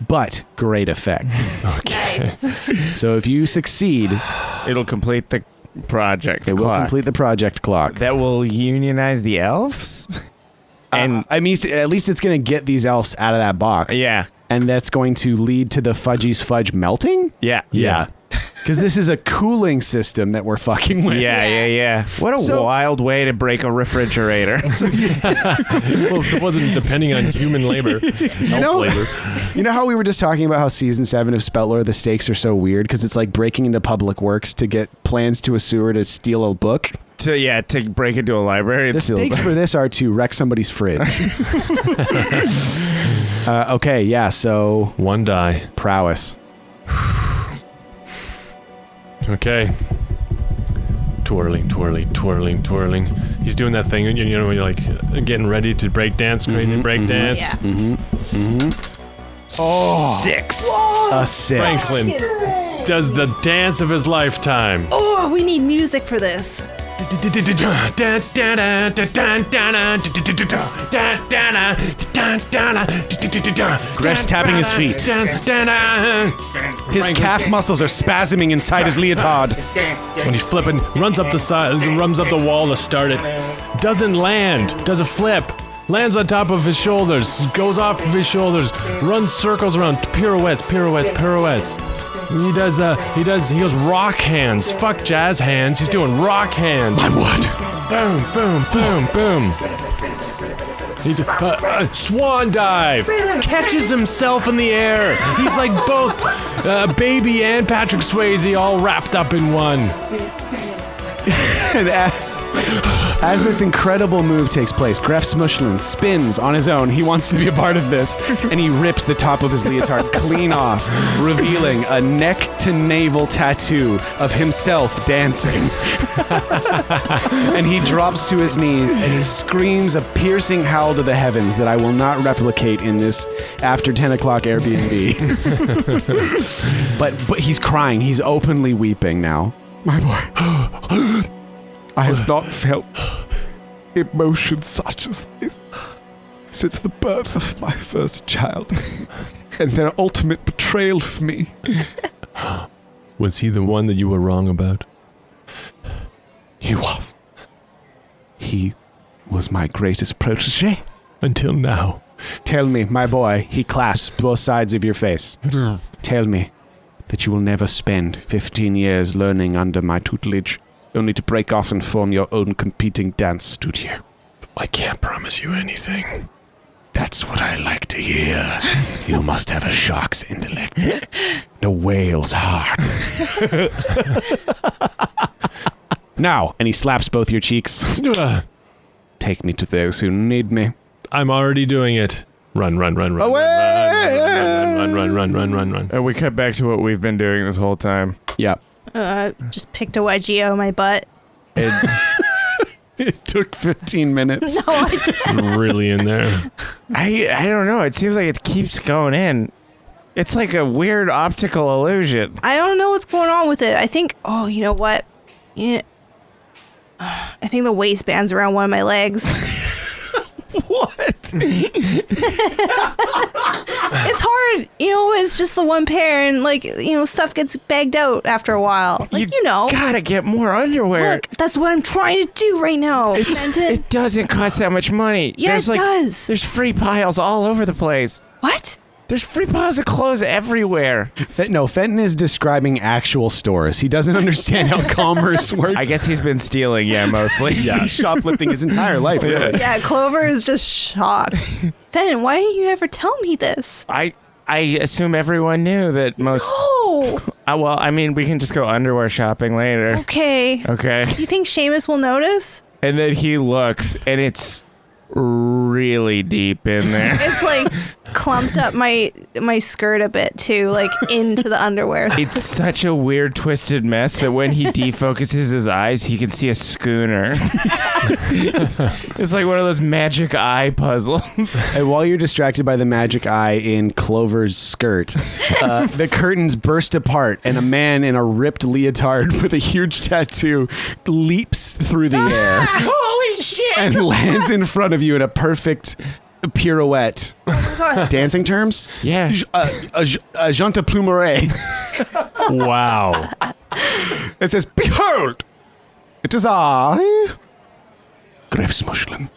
but great effect. Okay. So if you succeed, It'll complete the project. it will clock. complete the project clock. That will unionize the elves? And I mean, at least it's going to get these elves out of that box. yeah. And that's going to lead to the Fudgy's fudge melting? Yeah. Yeah. Because this is a cooling system that we're fucking with. Yeah. What a So- wild way to break a refrigerator. Well, if it wasn't depending on human labor, elf labor. You know how we were just talking about how season 7 of Speltlore, the stakes are so weird because it's like breaking into public works to get plans to a sewer to steal a book? to break into a library. The It's still stakes for this are to wreck somebody's fridge. Okay, yeah, so One die. prowess. Okay. Twirling. He's doing that thing, you know, when you're like getting ready to break dance, crazy break dance. Yeah. Oh, 6. a 6. Franklin does the dance of his lifetime. Oh, we need music for this. Gref's tapping his feet. His calf muscles are spasming inside his leotard. When he's flipping, runs up the side, runs up the wall to start it. Doesn't land. Does a flip. Lands on top of his shoulders. Goes off of his shoulders. Runs circles around. Pirouettes. He goes rock hands. Fuck jazz hands. He's doing rock hands. My word. Boom. He's swan dive. Catches himself in the air. He's like both Baby and Patrick Swayze all wrapped up in one. And as this incredible move takes place, Gref Smushland spins on his own. He wants to be a part of this. And he rips the top of his leotard clean off, revealing a neck-to-navel tattoo of himself dancing. And he drops to his knees and he screams a piercing howl to the heavens that I will not replicate in this after 10 o'clock Airbnb. But he's crying. He's openly weeping now. My boy. I have not felt emotion such as this since the birth of my first child and their ultimate betrayal of me. Was he the one that you were wrong about? He was. He was my greatest protege. Until now. Tell me, my boy, he clasps both sides of your face. Tell me that you will never spend 15 years learning under my tutelage, only to break off and form your own competing dance studio. I can't promise you anything. That's what I like to hear. You must have a shark's intellect, a whale's heart. Now, and he slaps both your cheeks. Take me to those who need me. I'm already doing it. Run. Away! Run. And we cut back to what we've been doing this whole time. Yep. Just picked a wedgie out of my butt. It took 15 minutes. No, I didn't. Really in there. I don't know. It seems like it keeps going in. It's like a weird optical illusion. I don't know what's going on with it. I think, oh, you know what? Yeah. I think the waistband's around one of my legs. What? It's hard, you know, it's just the one pair and like, you know, stuff gets bagged out after a while. Like, you know. Gotta get more underwear. Look, that's what I'm trying to do right now. It doesn't cost that much money. Yeah, it does. There's free piles all over the place. What? There's free piles of clothes everywhere. Fenton is describing actual stores. He doesn't understand how commerce works. I guess he's been stealing, mostly. Yeah, shoplifting his entire life. Really. Yeah, Clover is just shocked. Fenton, why didn't you ever tell me this? I assume everyone knew that most... Oh, well, I mean, we can just go underwear shopping later. okay. Okay. Do you think Seamus will notice? And then he looks, and it's really deep in there. It's like clumped up my skirt a bit too, like into the underwear. It's such a weird, twisted mess that when he defocuses his eyes, he can see a schooner. It's like one of those magic eye puzzles. And while you're distracted by the magic eye in Clover's skirt, the curtains burst apart and a man in a ripped leotard with a huge tattoo leaps through the air. Holy shit! And lands in front of you in a perfect pirouette. Dancing terms? Yeah. A Jean de Plumeret. Wow. It says, "Behold, it is I, Grefsmuscheln."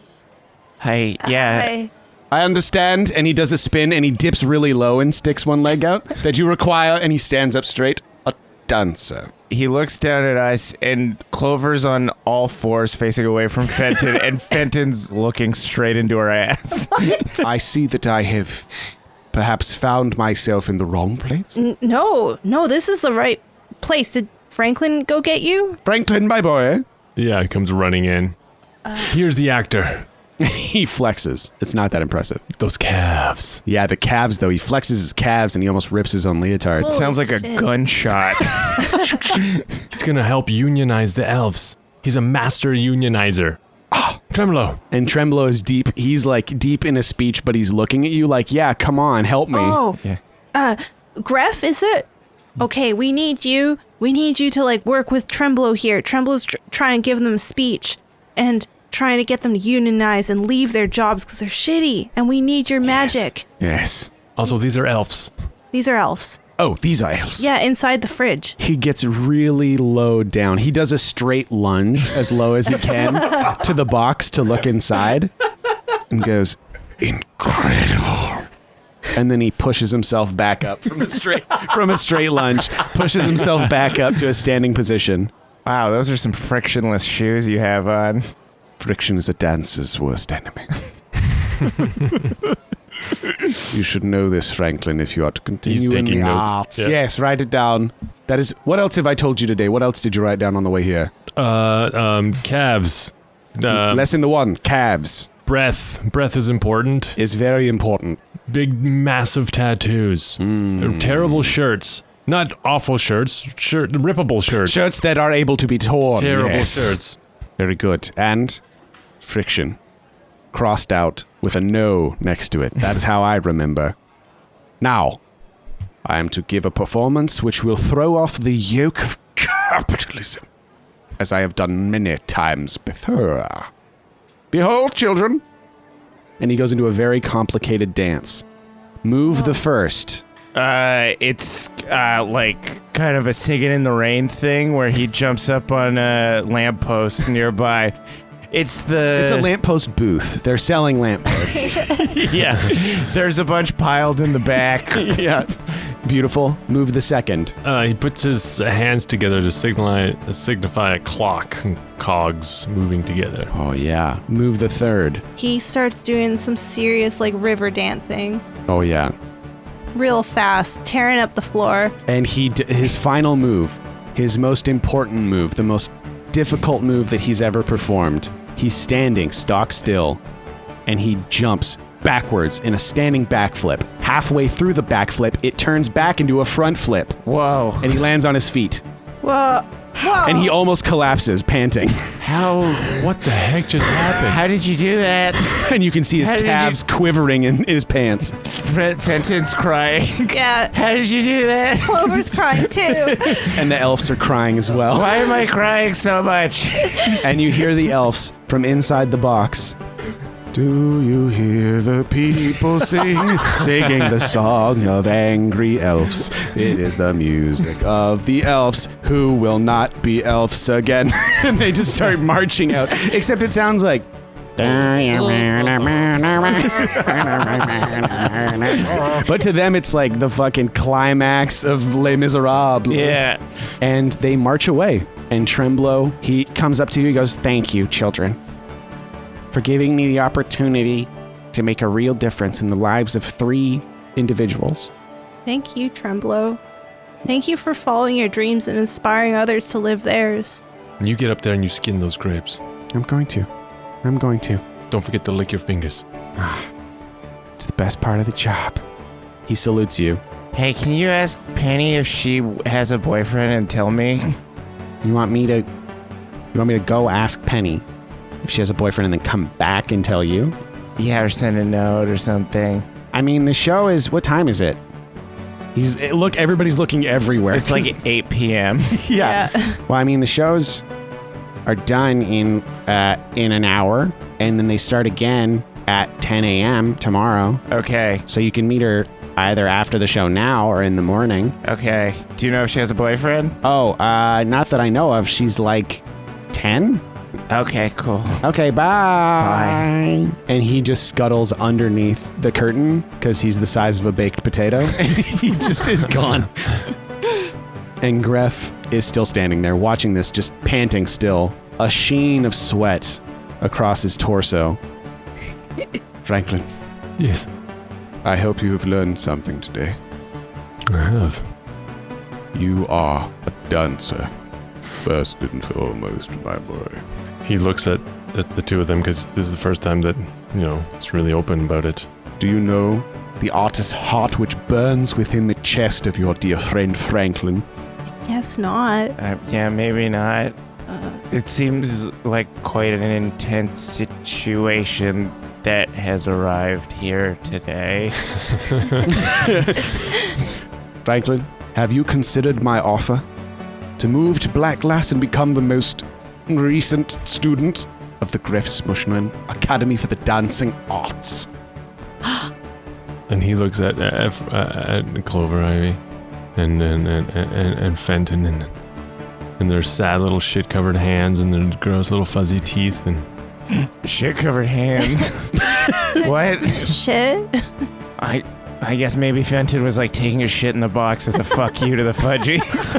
Hey, yeah. Hi. I understand. And he does a spin and he dips really low and sticks one leg out. That you require, and he stands up straight. A dancer. He looks down at us, and Clover's on all fours facing away from Fenton, and Fenton's looking straight into her ass. I see that I have perhaps found myself in the wrong place. No, this is the right place. Did Franklin go get you? Franklin, my boy. Yeah, he comes running in. Here's the actor. He flexes. It's not that impressive. Those calves. Yeah, the calves, though. He flexes his calves and he almost rips his own leotard. Holy Sounds like a shit. gunshot. He's gonna help unionize the elves. He's a master unionizer. Tremblo. And Tremblo is deep. He's like deep in a speech, but he's looking at you like, yeah, come on, help me. Oh, Yeah. Gref, is it? Okay, we need you. We need you to like work with Tremblo here. Tremblo's trying to give them a speech and trying to get them to unionize and leave their jobs because they're shitty. And we need your magic. Yes. Also, these are elves. These are elves. Oh, these are elves. Yeah, inside the fridge. He gets really low down. He does a straight lunge as low as he can to the box to look inside and goes, incredible. And then he pushes himself back up from a straight lunge, pushes himself back up to a standing position. Wow, those are some frictionless shoes you have on. Friction is a dancer's worst enemy. You should know this, Franklin, if you are to continue He's in taking the notes. arts. Yeah. Yes, write it down. That is. What else have I told you today? What else did you write down on the way here? Calves. Lesson the one, calves, Breath. Breath is important. is very important. Big, massive tattoos. They're terrible shirts. Not awful shirts. Rippable shirts. Shirts that are able to be torn. Terrible Yes. shirts. Very good. And friction. Crossed out with a no next to it. That is how I remember. Now, I am to give a performance which will throw off the yoke of capitalism, as I have done many times before. Behold, children. And he goes into a very complicated dance. Move the first. It's like kind of a singing in the rain thing where he jumps up on a lamppost nearby. It's a lamppost booth. They're selling lampposts. Yeah. There's a bunch piled in the back. Yeah. Beautiful. Move the second. He puts his hands together to signify a clock and cogs moving together. Oh, yeah. Move the third. He starts doing some serious like river dancing. Oh, yeah. Real fast, tearing up the floor. And his final move, his most important move, the most difficult move that he's ever performed. He's standing stock still, and he jumps backwards in a standing backflip. Halfway through the backflip, it turns back into a front flip, Whoa. and he lands on his feet. Whoa. And he almost collapses, panting. What the heck just happened? How did you do that? And you can see his How did you- calves quivering in his pants. Fenton's crying. Yeah. How did you do that? Clover's crying too. And the elves are crying as well. Why am I crying so much? And you hear the elves from inside the box. Do you hear the people sing, singing the song of angry elves? It is the music of the elves who will not be elves again. And they just start marching out. Except it sounds like. But to them, it's like the fucking climax of Les Miserables. Yeah. And they march away. And Tremblo, he comes up to you, he goes, "Thank you, children, for giving me the opportunity to make a real difference in the lives of 3 individuals." Thank you, Tremblo. Thank you for following your dreams and inspiring others to live theirs. And you get up there and you skin those grapes. I'm going to. Don't forget to lick your fingers. It's the best part of the job. He salutes you. Hey, can you ask Penny if she has a boyfriend and tell me? You want me to go ask Penny if she has a boyfriend and then come back and tell you? Yeah, or send a note or something. I mean, the show is, what time is it? Look, everybody's looking everywhere. It's like 8 p.m. Yeah. Well, I mean, the shows are done in an hour, and then they start again at 10 a.m. tomorrow. Okay. So you can meet her either after the show now or in the morning. Okay. Do you know if she has a boyfriend? Oh, not that I know of. She's like 10? Okay, cool. Okay, bye. And he just scuttles underneath the curtain because he's the size of a baked potato. And he just is gone. And Gref is still standing there watching this, just panting still. A sheen of sweat across his torso. Franklin, Yes, I hope you have learned something today. I have. You are a dancer. First and foremost, my boy. He looks at the two of them because this is the first time that, it's really open about it. Do you know the artist's heart which burns within the chest of your dear friend Franklin? Guess not. Yeah, maybe not. It seems like quite an intense situation that has arrived here today. Franklin, have you considered my offer to move to Black Lass and become the most recent student of the Gref Smushman Academy for the Dancing Arts? And he looks at Clover Ivy and Fenton and their sad little shit-covered hands and their gross little fuzzy teeth and Shit-covered hands. What? Shit. I guess maybe Fenton was like taking a shit in the box as a fuck you to the Fudgies.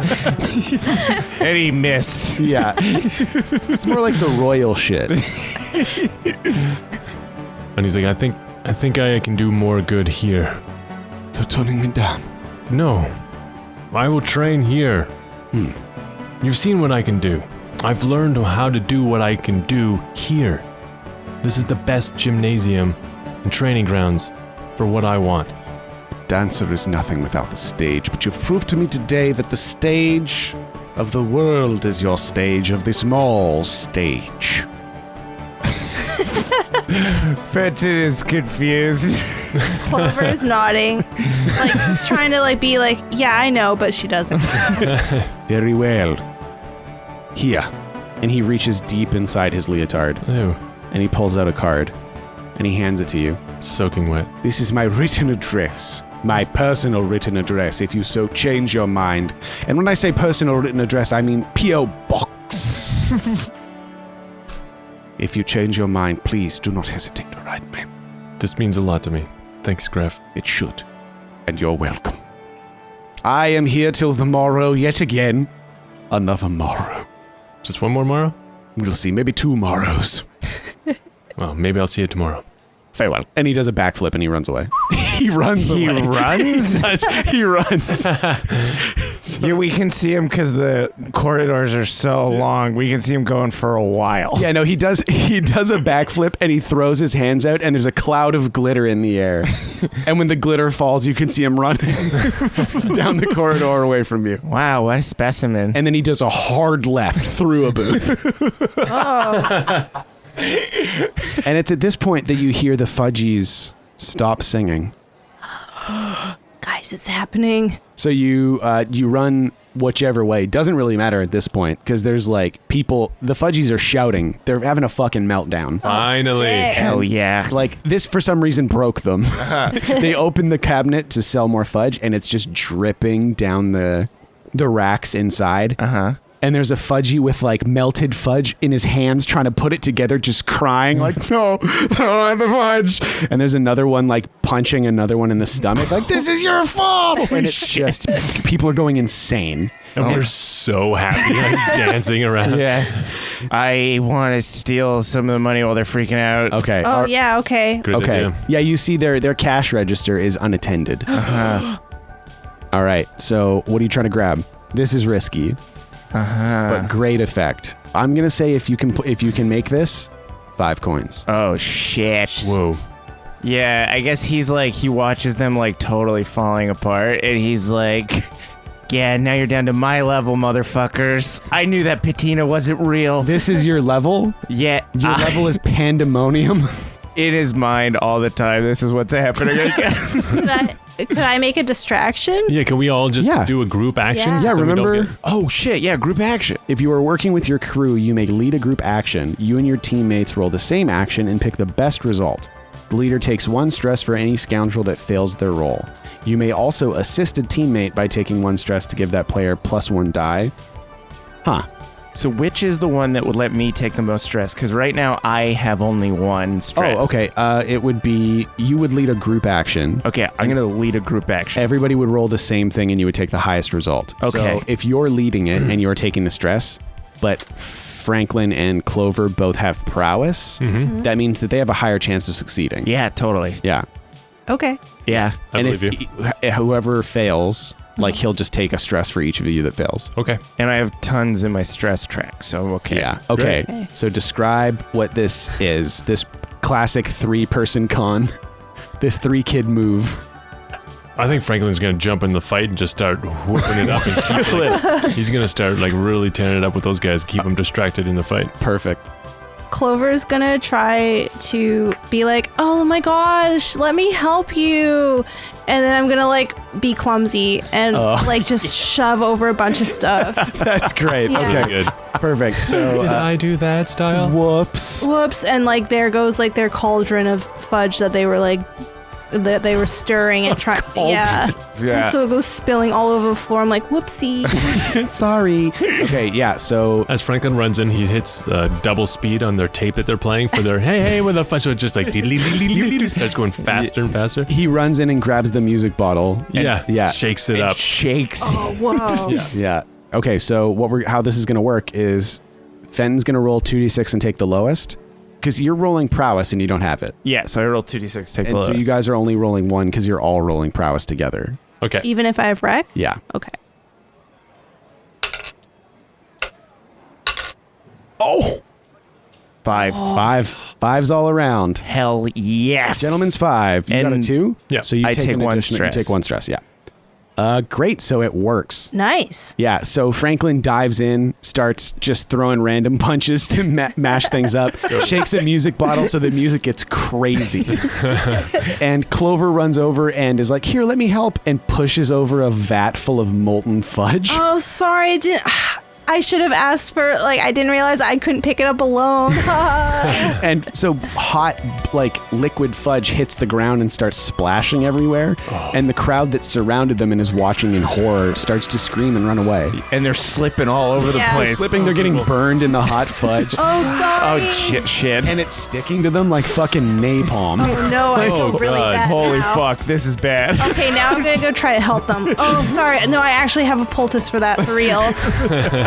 And he missed. Yeah. It's more like the royal shit. And he's like, I think I can do more good here. You're turning me down. No, I will train here. You've seen what I can do. I've learned how to do what I can do here. This is the best gymnasium and training grounds for what I want. Dancer is nothing without the stage, but you've proved to me today that the stage of the world is your stage of this mall stage. Fenton is confused. Clover is nodding. Like, he's trying to, be like, yeah, I know, but she doesn't. Very well. Here. And he reaches deep inside his leotard, Ew, and he pulls out a card, and he hands it to you. it's soaking wet. This is my written address. My personal written address, if you so change your mind. And when I say personal written address, I mean P.O. Box. If you change your mind, please do not hesitate to write me. This means a lot to me. Thanks, Gref. It should. And you're welcome. I am here till the morrow yet again. Another morrow. Just one more morrow? We'll see, maybe 2 morrows. Well, maybe I'll see you tomorrow. Farewell. And he does a backflip and he runs away. He runs away. He runs? He runs. Yeah, we can see him because the corridors are so long. We can see him going for a while. Yeah, no, he does a backflip and he throws his hands out and there's a cloud of glitter in the air. And when the glitter falls, you can see him running down the corridor away from you. Wow, what a specimen. And then he does a hard left through a booth. Oh. And it's at this point that you hear the Fudgies stop singing. Guys, it's happening. So you run whichever way. Doesn't really matter at this point because there's people. The Fudgies are shouting. They're having a fucking meltdown. Finally. sick. Hell yeah. This for some reason broke them. They opened the cabinet to sell more fudge and it's just dripping down the racks inside. Uh-huh. And there's a Fudgy with melted fudge in his hands trying to put it together, just crying no, I don't have the fudge. And there's another one punching another one in the stomach this is your fault. And it's just, people are going insane. And we're so happy, dancing around. Yeah. I want to steal some of the money while they're freaking out. Okay. Oh, yeah, okay. Good Okay. idea. Yeah, you see their cash register is unattended. Uh-huh. All right. So what are you trying to grab? This is risky, but great effect. I'm going to say if you can make this, 5 coins. Oh, shit. Whoa. Yeah, I guess he's like, he watches them like totally falling apart, and he's like, yeah, now you're down to my level, motherfuckers. I knew that patina wasn't real. This is your level? Yeah. Your level is pandemonium? In his mind all the time. This is what's happening, I guess. Could I make a distraction? Yeah, can we all just Yeah. do a group action? Yeah. Yeah, so we don't remember? get- Oh, shit. Yeah, group action. If you are working with your crew, you may lead a group action. You and your teammates roll the same action and pick the best result. The leader takes 1 stress for any scoundrel that fails their roll. You may also assist a teammate by taking 1 stress to give that player +1 die. Huh. So which is the one that would let me take the most stress? Because right now I have only 1 stress. Oh, okay. It would be, you would lead a group action. Okay, I'm going to lead a group action. Everybody would roll the same thing and you would take the highest result. Okay. So if you're leading it and you're taking the stress, but Franklin and Clover both have prowess, that means that they have a higher chance of succeeding. Yeah, totally. Yeah. Okay. Yeah. I and believe you. whoever fails, like he'll just take a stress for each of you that fails. Okay. And I have tons in my stress track, so I'm okay. Yeah. Okay. Okay. So describe what this is. This classic 3-person con. This 3-kid move. I think Franklin's going to jump in the fight and just start whooping it up. And keep, like, he's going to start like really tearing it up with those guys, keep them distracted in the fight. Perfect. Clover's gonna try to be like, oh my gosh, let me help you. And then I'm gonna like be clumsy and like just shove over a bunch of stuff. That's great. Yeah. Okay. Good. Perfect. So, Did I do that style? whoops. Whoops. And like there goes like their cauldron of fudge that they were like that they were stirring and trying. Yeah. Yeah. And so it goes spilling all over the floor. I'm like, whoopsie. Sorry. Okay. Yeah. So As Franklin runs in, he hits double speed on their tape that they're playing for their hey with a fudge. So it just like starts going faster and faster. he runs in and grabs the music bottle. Yeah. Yeah. Shakes it up. Shakes. Oh, whoa. Yeah. Okay. So how this is going to work is Fenton's going to roll 2d6 and take the lowest because you're rolling prowess and you don't have it. Yeah, so I roll 2d6, take the And so lowest. you guys are only rolling 1 because you're all rolling prowess together. Okay. Even if I have wreck? Yeah. Okay. Oh. 5. 5's all around. Hell yes. Gentleman's 5. You got a And- 2? Yeah. So you I take take an 1 additional- stress. You take 1 stress, yeah. Great. So it works. Nice. Yeah. So Franklin dives in, starts just throwing random punches to mash things up, shakes a music bottle so the music gets crazy. And Clover runs over and is like, here, let me help, and pushes over a vat full of molten fudge. Oh, sorry. I should have asked for, like, I didn't realize I couldn't pick it up alone. And so hot, like, liquid fudge hits the ground and starts splashing everywhere. And the crowd that surrounded them and is watching in horror starts to scream and run away. And they're slipping all over the Yeah. place. Slipping, they're getting burned in the hot fudge. Oh, sorry. Oh, shit. And it's sticking to them like fucking napalm. Oh, no. I feel Oh, really God. bad Holy now. fuck, this is bad. Okay, now I'm going to go try to help them. Oh, sorry. No, I actually have a poultice for that, for real.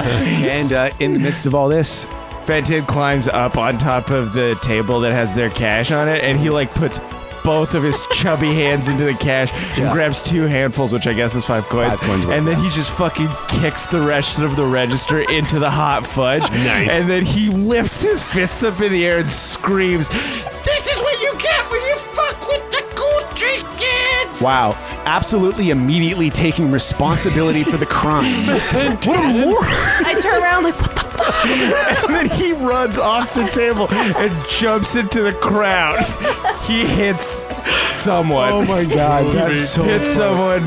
And in the midst of all this, Fenton climbs up on top of the table that has their cash on it, and he like puts both of his chubby hands into the cash and grabs 2 handfuls, which I guess is 5 coins. 5 coins worth, And then yeah. he just fucking kicks the rest of the register into the hot fudge. Nice. And then he lifts his fists up in the air and screams, "This is what you get when you fuck with the country kid!" wow, absolutely immediately taking responsibility for the crime. What a moron. I turn around like, what the fuck? And then he runs off the table and jumps into the crowd. He hits someone. Oh my god, that's so Hits someone,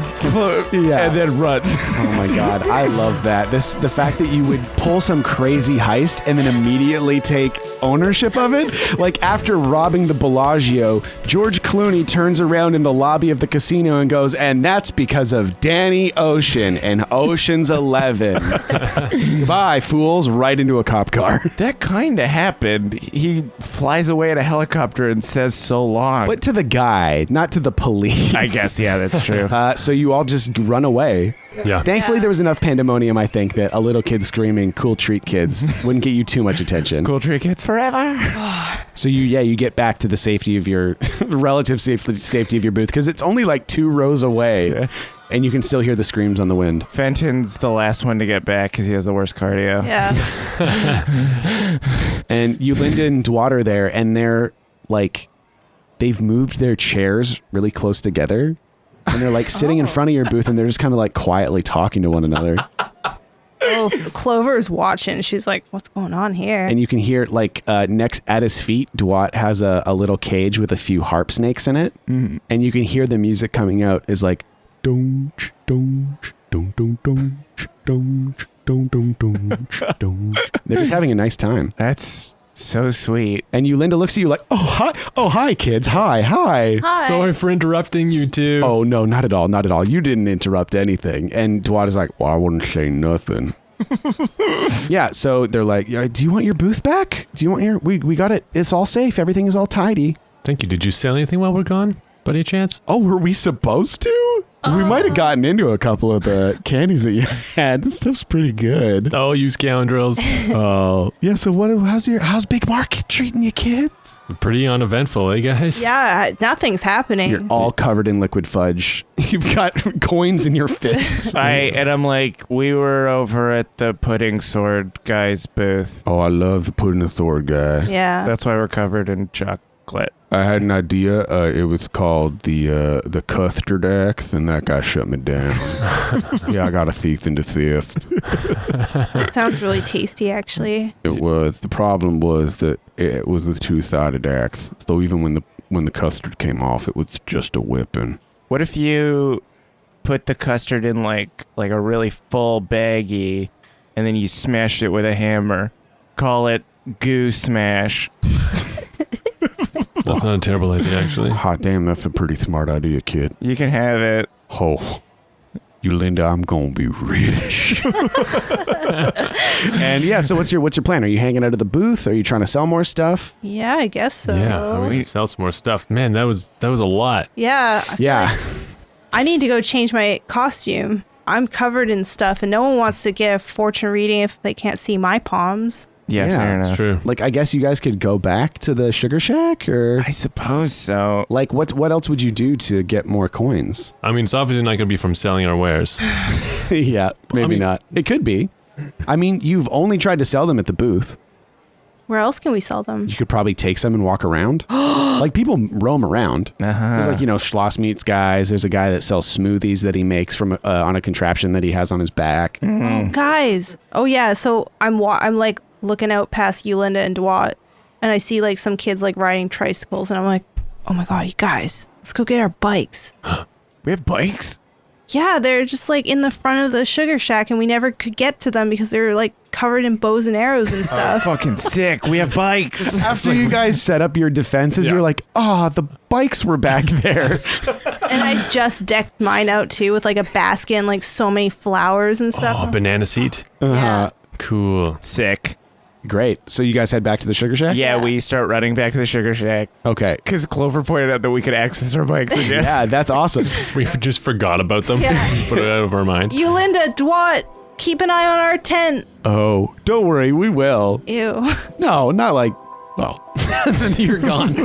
Yeah. and then runs. Oh my god, I love that. The fact that you would pull some crazy heist and then immediately take ownership of it. Like after robbing the Bellagio, George Clooney turns around in the lobby of the casino and goes, and that's because of Danny Ocean and Ocean's 11. Bye, fools, right into a cop car. That kind of happened. He flies away in a helicopter and says so long. But to the guy, not to the police. I guess, yeah, that's true. So you all just run away. Yeah. Thankfully, there was enough pandemonium, I think, that a little kid screaming "Cool treat, kids" wouldn't get you too much attention. Cool trick hits forever. So you get back to the safety of your relative safety of your booth because it's only like 2 rows away, Yeah. and you can still hear the screams on the wind. Fenton's the last one to get back because he has the worst cardio. Yeah. And you, Linda and Dwater there, and they're like they've moved their chairs really close together. And they're like sitting in front of your booth and they're just kind of like quietly talking to one another. Oh, Clover is watching. She's like, what's going on here? And you can hear like next at his feet, Dwight has a little cage with a few harp snakes in it. Mm-hmm. And you can hear the music coming out is like, donch, donch, don, don, donch, donch, don, don, donch, donch. They're just having a nice time. That's so sweet. And Linda looks at you like, oh, hi, kids. Hi. Hi. Sorry for interrupting you two. Oh, no, not at all. Not at all. You didn't interrupt anything. And Dwight is like, well, I wouldn't say nothing. Yeah, so they're like, do you want your booth back? Do you want your... We got it. It's all safe. Everything is all tidy. Thank you. Did you sell anything while we're gone? By any chance? Oh, were we supposed to? We might have gotten into a couple of the candies that you had. This stuff's pretty good. Oh, you scoundrels. Oh, yeah. So how's Big Market treating you, kids? Pretty uneventful, eh, guys? Yeah, nothing's happening. You're all covered in liquid fudge. You've got coins in your fists. I'm like, we were over at the pudding sword guy's booth. Oh, I love the pudding sword guy. Yeah. That's why we're covered in chocolate. I had an idea. It was called the custard axe, and that guy shut me down. Yeah, I got a cease and desist. It sounds really tasty, actually. It was. The problem was that it was a two-sided axe. So even when the custard came off, it was just a whipping. What if you put the custard in like a really full baggie, and then you smashed it with a hammer? Call it goo smash. That's not a terrible idea, actually. Hot damn, that's a pretty smart idea, kid. You can have it. Oh, you Linda, I'm gonna be rich. And yeah, so what's your plan? Are you hanging out of the booth? Are you trying to sell more stuff? Yeah, I guess so. Yeah, we can sell some more stuff. Man, that was a lot. Yeah. I feel Yeah. like I need to go change my costume. I'm covered in stuff, and no one wants to get a fortune reading if they can't see my palms. Yeah, Yeah, fair That's enough. true. Like, I guess you guys could go back to the Sugar Shack, or I suppose so. like, what else would you do to get more coins? I mean, it's obviously not going to be from selling our wares. Yeah, maybe I mean- not. It could be. I mean, you've only tried to sell them at the booth. Where else can we sell them? You could probably take some and walk around. Like, people roam around. Uh-huh. There's like, Schloss Meats guys. There's a guy that sells smoothies that he makes from on a contraption that he has on his back. Oh, guys. Oh, yeah. So I'm like looking out past Yulinda and Dwight, and I see like some kids like riding tricycles, and I'm like, oh my God, you guys, let's go get our bikes. We have bikes? Yeah, they're just like in the front of the Sugar Shack, and we never could get to them because they were like covered in bows and arrows and stuff. Fucking sick. We have bikes. After you guys set up your defenses, Yeah. you're like, the bikes were back there. And I just decked mine out too with like a basket and like so many flowers and stuff. Oh, banana seat. Yeah. Cool. Sick. Great. So you guys head back to the Sugar Shack? Yeah, we start running back to the Sugar Shack. Okay. Because Clover pointed out that we could access our bikes again. Yeah, that's awesome. We just forgot about them. Yeah. Put it out of our mind. Yulinda, Dwight, keep an eye on our tent. Oh, don't worry, we will. Ew. No, not like, well, you're gone.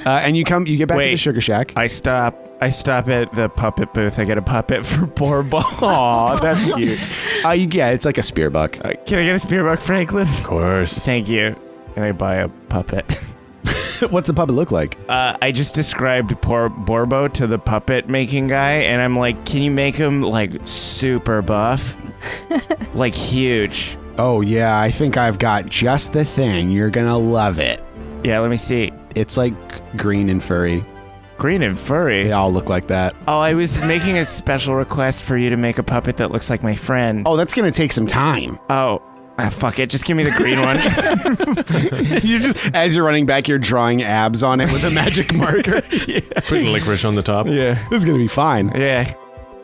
And you get back to the Wait. Sugar Shack. I stop at the puppet booth. I get a puppet for Borbo. Aw, that's cute. Yeah, it's like a spear buck. Can I get a spearbuck, Franklin? Of course. Thank you. And I buy a puppet. What's the puppet look like? I just described Borbo to the puppet making guy, and I'm like, can you make him like super buff? Like huge. Oh, yeah, I think I've got just the thing. You're gonna love it. Yeah, let me see. It's like green and furry. Green and furry. They all look like that. Oh, I was making a special request for you to make a puppet that looks like my friend. Oh, that's gonna take some time. Oh, fuck it. Just give me the green one. As you're running back, you're drawing abs on it with a magic marker. Putting licorice on the top. Yeah. This is gonna be fine. Yeah.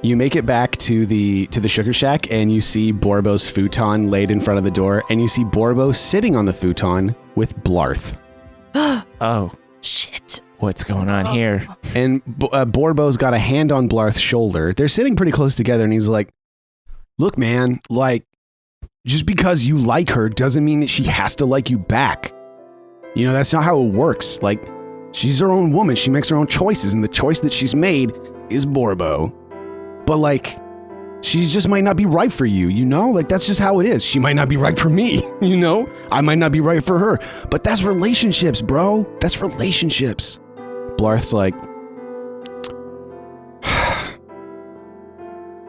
You make it back to the Sugar Shack, and you see Borbo's futon laid in front of the door, and you see Borbo sitting on the futon with Blarth. Oh, Shit. what's going on here? And Borbo's got a hand on Blarth's shoulder. They're sitting pretty close together, and he's like, look, man, like, just because you like her doesn't mean that she has to like you back. That's not how it works. Like, she's her own woman. She makes her own choices, and the choice that she's made is Borbo. But, like, She just might not be right for you, you know? Like, that's just how it is. She might not be right for me, you know? I might not be right for her. But that's relationships, bro. That's relationships. Blarth's like,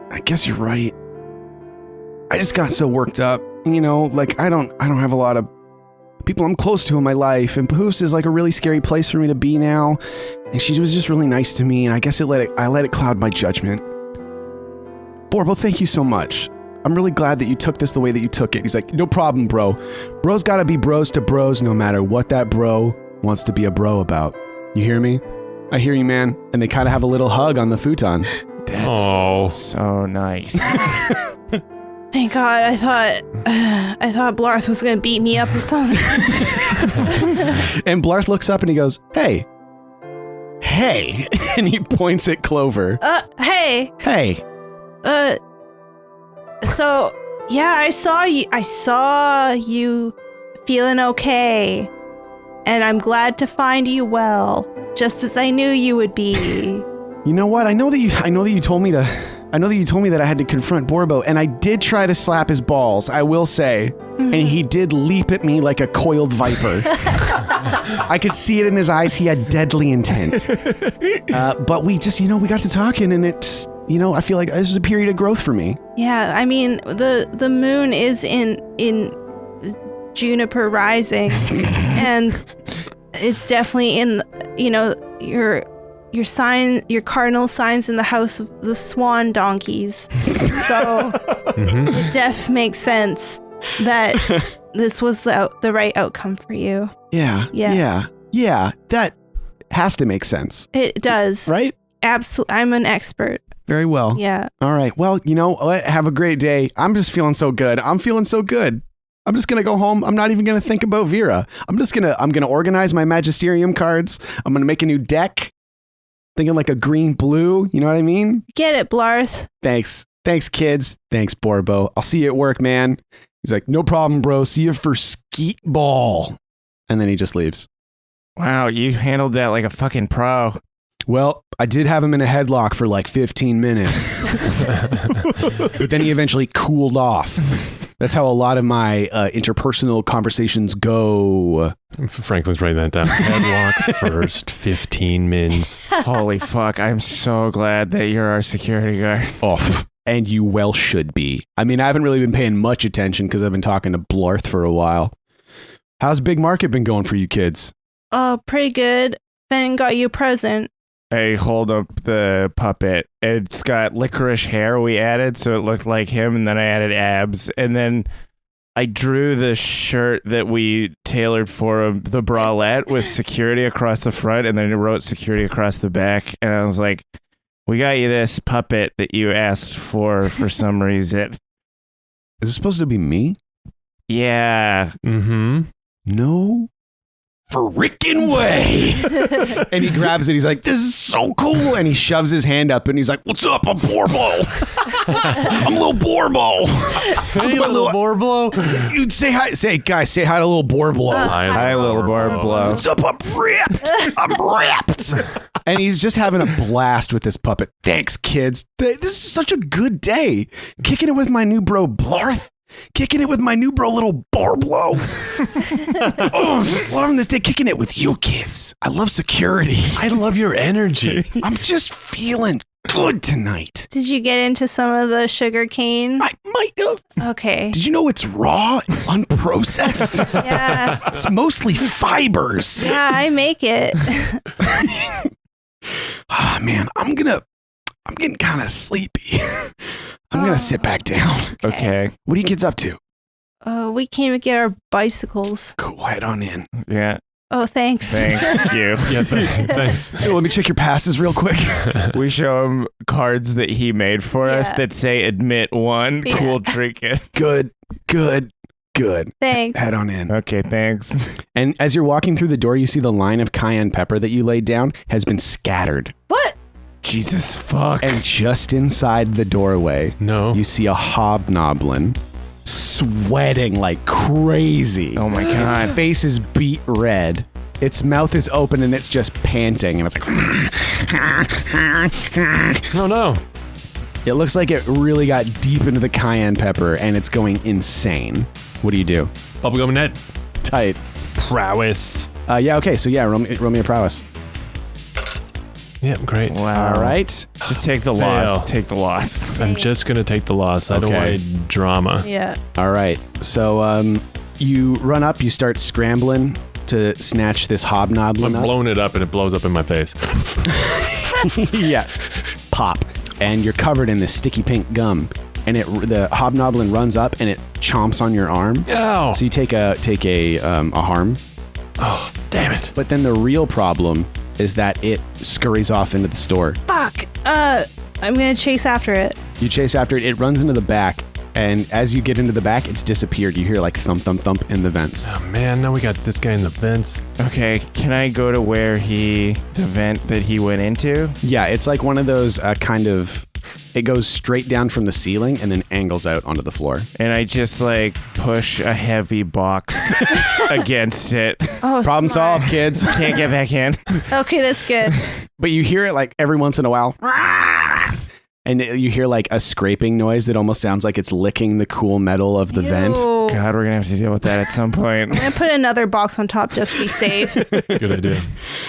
I guess you're right. I just got so worked up, you know? Like, I don't have a lot of people I'm close to in my life, and Poofs is like a really scary place for me to be now. And she was just really nice to me, and I guess I let it cloud my judgment. Borbo, thank you so much. I'm really glad that you took this the way that you took it. He's like, no problem, bro. Bros gotta be bros to bros no matter what that bro wants to be a bro about. You hear me? I hear you, man. And they kind of have a little hug on the futon. That's so nice. Thank God. I thought Blarth was gonna beat me up or something. And Blarth looks up and he goes, hey. And he points at Clover. Hey. So, yeah, I saw you feeling okay. And I'm glad to find you well, just as I knew you would be. You know what? I know that you told me that I had to confront Borbo, and I did try to slap his balls, I will say. And he did leap at me like a coiled viper. I could see it in his eyes. He had deadly intent. But we just, we got to talking, and it, I feel like this was a period of growth for me. Yeah, I mean, the moon is in Juniper rising, and it's definitely in, your sign, your cardinal signs in the house of the swan donkeys. So it def makes sense that this was the right outcome for you. Yeah. That has to make sense. It does. Right? Absolutely. I'm an expert. Very well. Yeah. All right. Well, you know what? Have a great day. I'm just feeling so good. I'm just going to go home. I'm not even going to think about Vera. I'm going to organize my Magisterium cards. I'm going to make a new deck. Thinking like a green blue. You know what I mean? Get it, Blarth. Thanks, kids. Thanks, Borbo. I'll see you at work, man. He's like, no problem, bro. See you for skeet ball. And then he just leaves. Wow, you handled that like a fucking pro. Well, I did have him in a headlock for like 15 minutes. But then he eventually cooled off. That's how a lot of my interpersonal conversations go. Franklin's writing that down. Headlock first, 15 mins. Holy fuck, I'm so glad that you're our security guard. Oh, and you well should be. I mean, I haven't really been paying much attention because I've been talking to Blarth for a while. How's Big Market been going for you kids? Oh, pretty good. Ben got you a present. I hold up the puppet. It's got licorice hair we added, so it looked like him, and then I added abs. And then I drew the shirt that we tailored for him, the bralette with security across the front, and then I wrote security across the back. And I was like, we got you this puppet that you asked for some reason. Is it supposed to be me? Yeah. Mm-hmm. No frickin' way. And he grabs it. He's like, this is so cool. And he shoves his hand up and he's like, what's up? I'm Borbo. I'm little Borbo. Hey, little Borbo. You'd say hi. Say hi to little Borbo. Hi, little Borbo. What's up? I'm wrapped. And he's just having a blast with this puppet. Thanks, kids. This is such a good day. Kicking it with my new bro, Blarth. Kicking it with my new bro, little Borbo. Oh, just loving this day. Kicking it with you kids. I love security. I love your energy. I'm just feeling good tonight. Did you get into some of the sugar cane? I might have. Okay. Did you know it's raw and unprocessed? Yeah. It's mostly fibers. Yeah, I make it. Ah, man, I'm getting kind of sleepy. I'm going to sit back down. Okay. What are you kids up to? We came to get our bicycles. Go head on in. Yeah. Oh, thanks. Thank you. Yeah, thanks. Hey, let me check your passes real quick. We show him cards that he made for us Yeah. that say admit one. Yeah. Cool trinket. Good. Thanks. Head on in. Okay, thanks. And as you're walking through the door, you see the line of cayenne pepper that you laid down has been scattered. What? Jesus fuck. And just inside the doorway, No. you see a hobnoblin sweating like crazy. Oh my Its god. face is beet red. Its mouth is open and it's just panting. And it's like... Oh, no. It looks like it really got deep into the cayenne pepper, and it's going insane. What do you do? Bubblegum net. Tight. Prowess. Okay, so roll me a prowess. Yeah, great. Wow. All right. Just take the loss. Take the loss. I'm just going to take the loss. I don't Okay. want drama. Yeah. All right. So you run up, you start scrambling to snatch this hobnoblin I'm up. blowing it up and it blows up in my face. Yeah. Pop. And you're covered in this sticky pink gum. And the hobnoblin runs up and it chomps on your arm. Ow! So you take a harm. Oh, damn it. But then the real problem is that it scurries off into the store. Fuck. I'm gonna chase after it. You chase after it. It runs into the back. And as you get into the back, it's disappeared. You hear like thump, thump, thump in the vents. Oh, man, now we got this guy in the vents. Okay, can I go to where the vent that he went into? Yeah, it's like one of those it goes straight down from the ceiling and then angles out onto the floor. And I just like push a heavy box against it. Oh, Problem smart. solved, kids. Can't get back in. Okay, that's good. But you hear it like every once in a while. And you hear like a scraping noise that almost sounds like it's licking the cool metal of the vent. Ew. God, we're gonna have to deal with that at some point. I'm gonna put another box on top just to be safe. Good idea.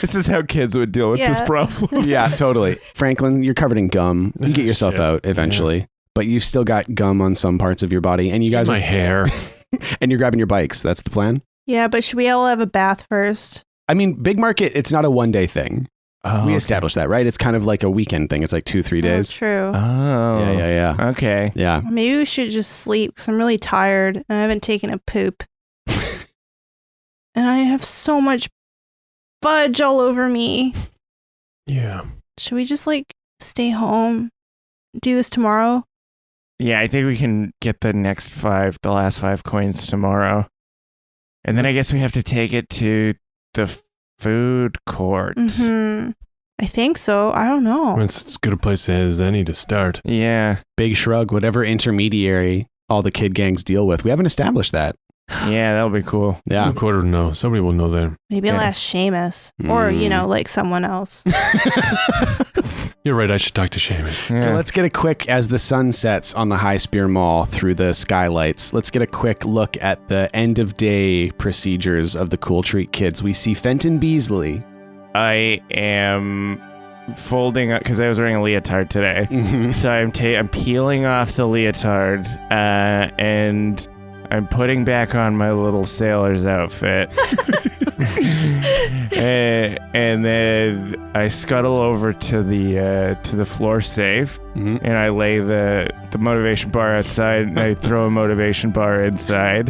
This is how kids would deal with this Yeah. problem. Yeah, totally. Franklin, you're covered in gum. You get yourself Shit. out eventually. But you've still got gum on some parts of your body. And you guys My hair. and you're grabbing your bikes. That's the plan? Yeah, but should we all have a bath first? I mean, Big Market, it's not a one-day thing. Oh, We okay. established that, right? It's kind of like a weekend thing. It's like 2-3 Oh, days. true. Oh. Yeah. Okay. Yeah. Maybe we should just sleep because I'm really tired and I haven't taken a poop. And I have so much fudge all over me. Yeah. Should we just like stay home? Do this tomorrow? Yeah, I think we can get the last 5 coins tomorrow. And then I guess we have to take it to the food court. I think so. I don't know. It's as good a place as any to start. Yeah. Big shrug, whatever intermediary all the kid gangs deal with. We haven't established that. Yeah, that'll be cool. Yeah. A quarter to know. Somebody will know there. Maybe I'll Yeah. ask Seamus. Or, like someone else. You're right. I should talk to Seamus. Yeah. So let's get a quick, as the sun sets on the High Spear Mall through the skylights, let's get a quick look at the end of day procedures of the Cool Treat kids. We see Fenton Beasley. I am folding up because I was wearing a leotard today. So I'm peeling off the leotard and I'm putting back on my little sailor's outfit. and then I scuttle over to the floor safe and I lay the motivation bar outside and I throw a motivation bar inside.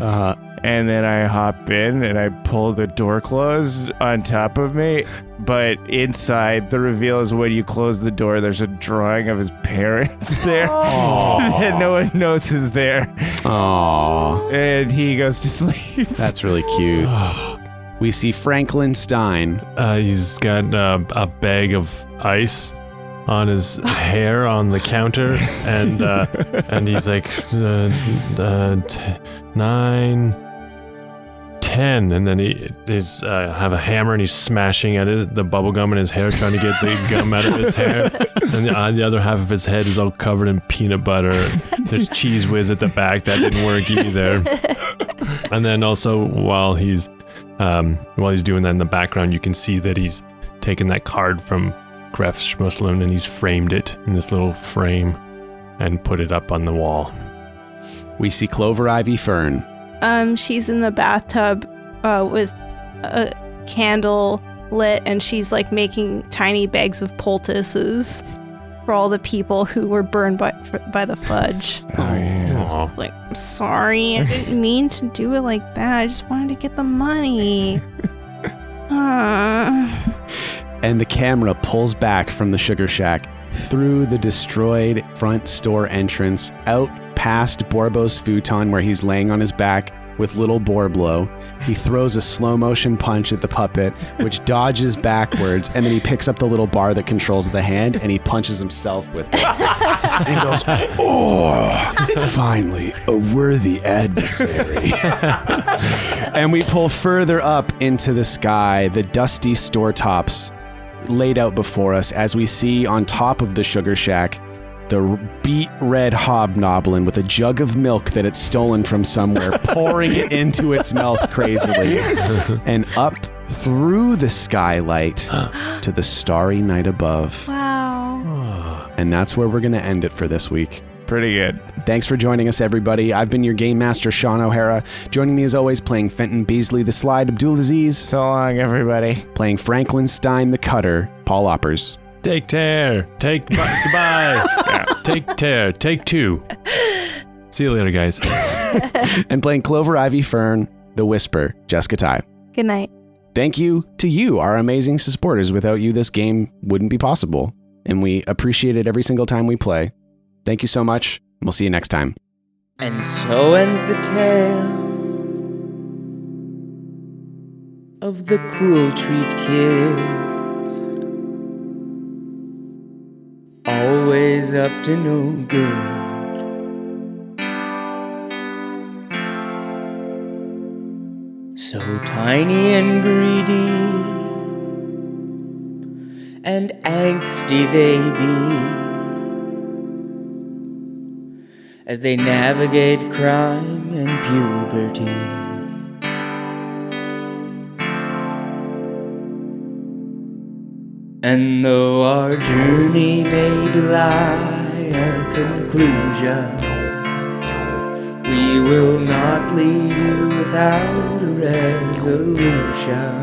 And then I hop in and I pull the door closed on top of me. But inside, the reveal is when you close the door, there's a drawing of his parents there that no one knows is there. Aww. And he goes to sleep. That's really cute. We see Franklin Stein. He's got a bag of ice on his hair on the counter, and he's like 9, 10, and then he's have a hammer and he's smashing at it, the bubble gum in his hair, trying to get the gum out of his hair. And the other half of his head is all covered in peanut butter. There's cheese whiz at the back that didn't work either. And then also while he's doing that in the background, you can see that he's taken that card from Graf Schmusslin and he's framed it in this little frame and put it up on the wall. We see Clover Ivy Fern. She's in the bathtub with a candle lit, and she's like making tiny bags of poultices for all the people who were burned by the fudge. Oh, yeah. Aw. Just like, I'm sorry, I didn't mean to do it like that. I just wanted to get the money. And the camera pulls back from the sugar shack through the destroyed front store entrance, out past Borbo's futon where he's laying on his back with little Borbo. He throws a slow motion punch at the puppet, which dodges backwards, and then he picks up the little bar that controls the hand and he punches himself with it. And goes, "Oh, finally, a worthy adversary." And we pull further up into the sky, the dusty store tops laid out before us as we see on top of the sugar shack the beet red hobnoblin with a jug of milk that it's stolen from somewhere, pouring it into its mouth crazily, and up through the skylight to the starry night above. Wow. And that's where we're going to end it for this week. Pretty good. Thanks for joining us, everybody. I've been your game master, Shawn O'Hara. Joining me as always, playing Fenton Beasley the Slide, Abdul Aziz. So long, everybody. Playing Franklin Stein the Cutter, Paul Oppers. Take care. Goodbye. Yeah. Take care. Take two. See you later, guys. And playing Clover Ivy Fern, the Whisper, Jessica Ty. Good night. Thank you to you, our amazing supporters. Without you, this game wouldn't be possible. And we appreciate it every single time we play. Thank you so much, and we'll see you next time. And so ends the tale of the Cruel Treat Kids. Always up to no good. So tiny and greedy and angsty they be, as they navigate crime and puberty. And though our journey may belie a conclusion, we will not leave you without a resolution.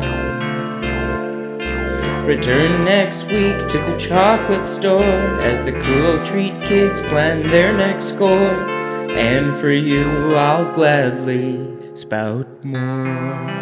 Return next week to the chocolate store as the Cruel Treat Kids plan their next score. And for you, I'll gladly spout more.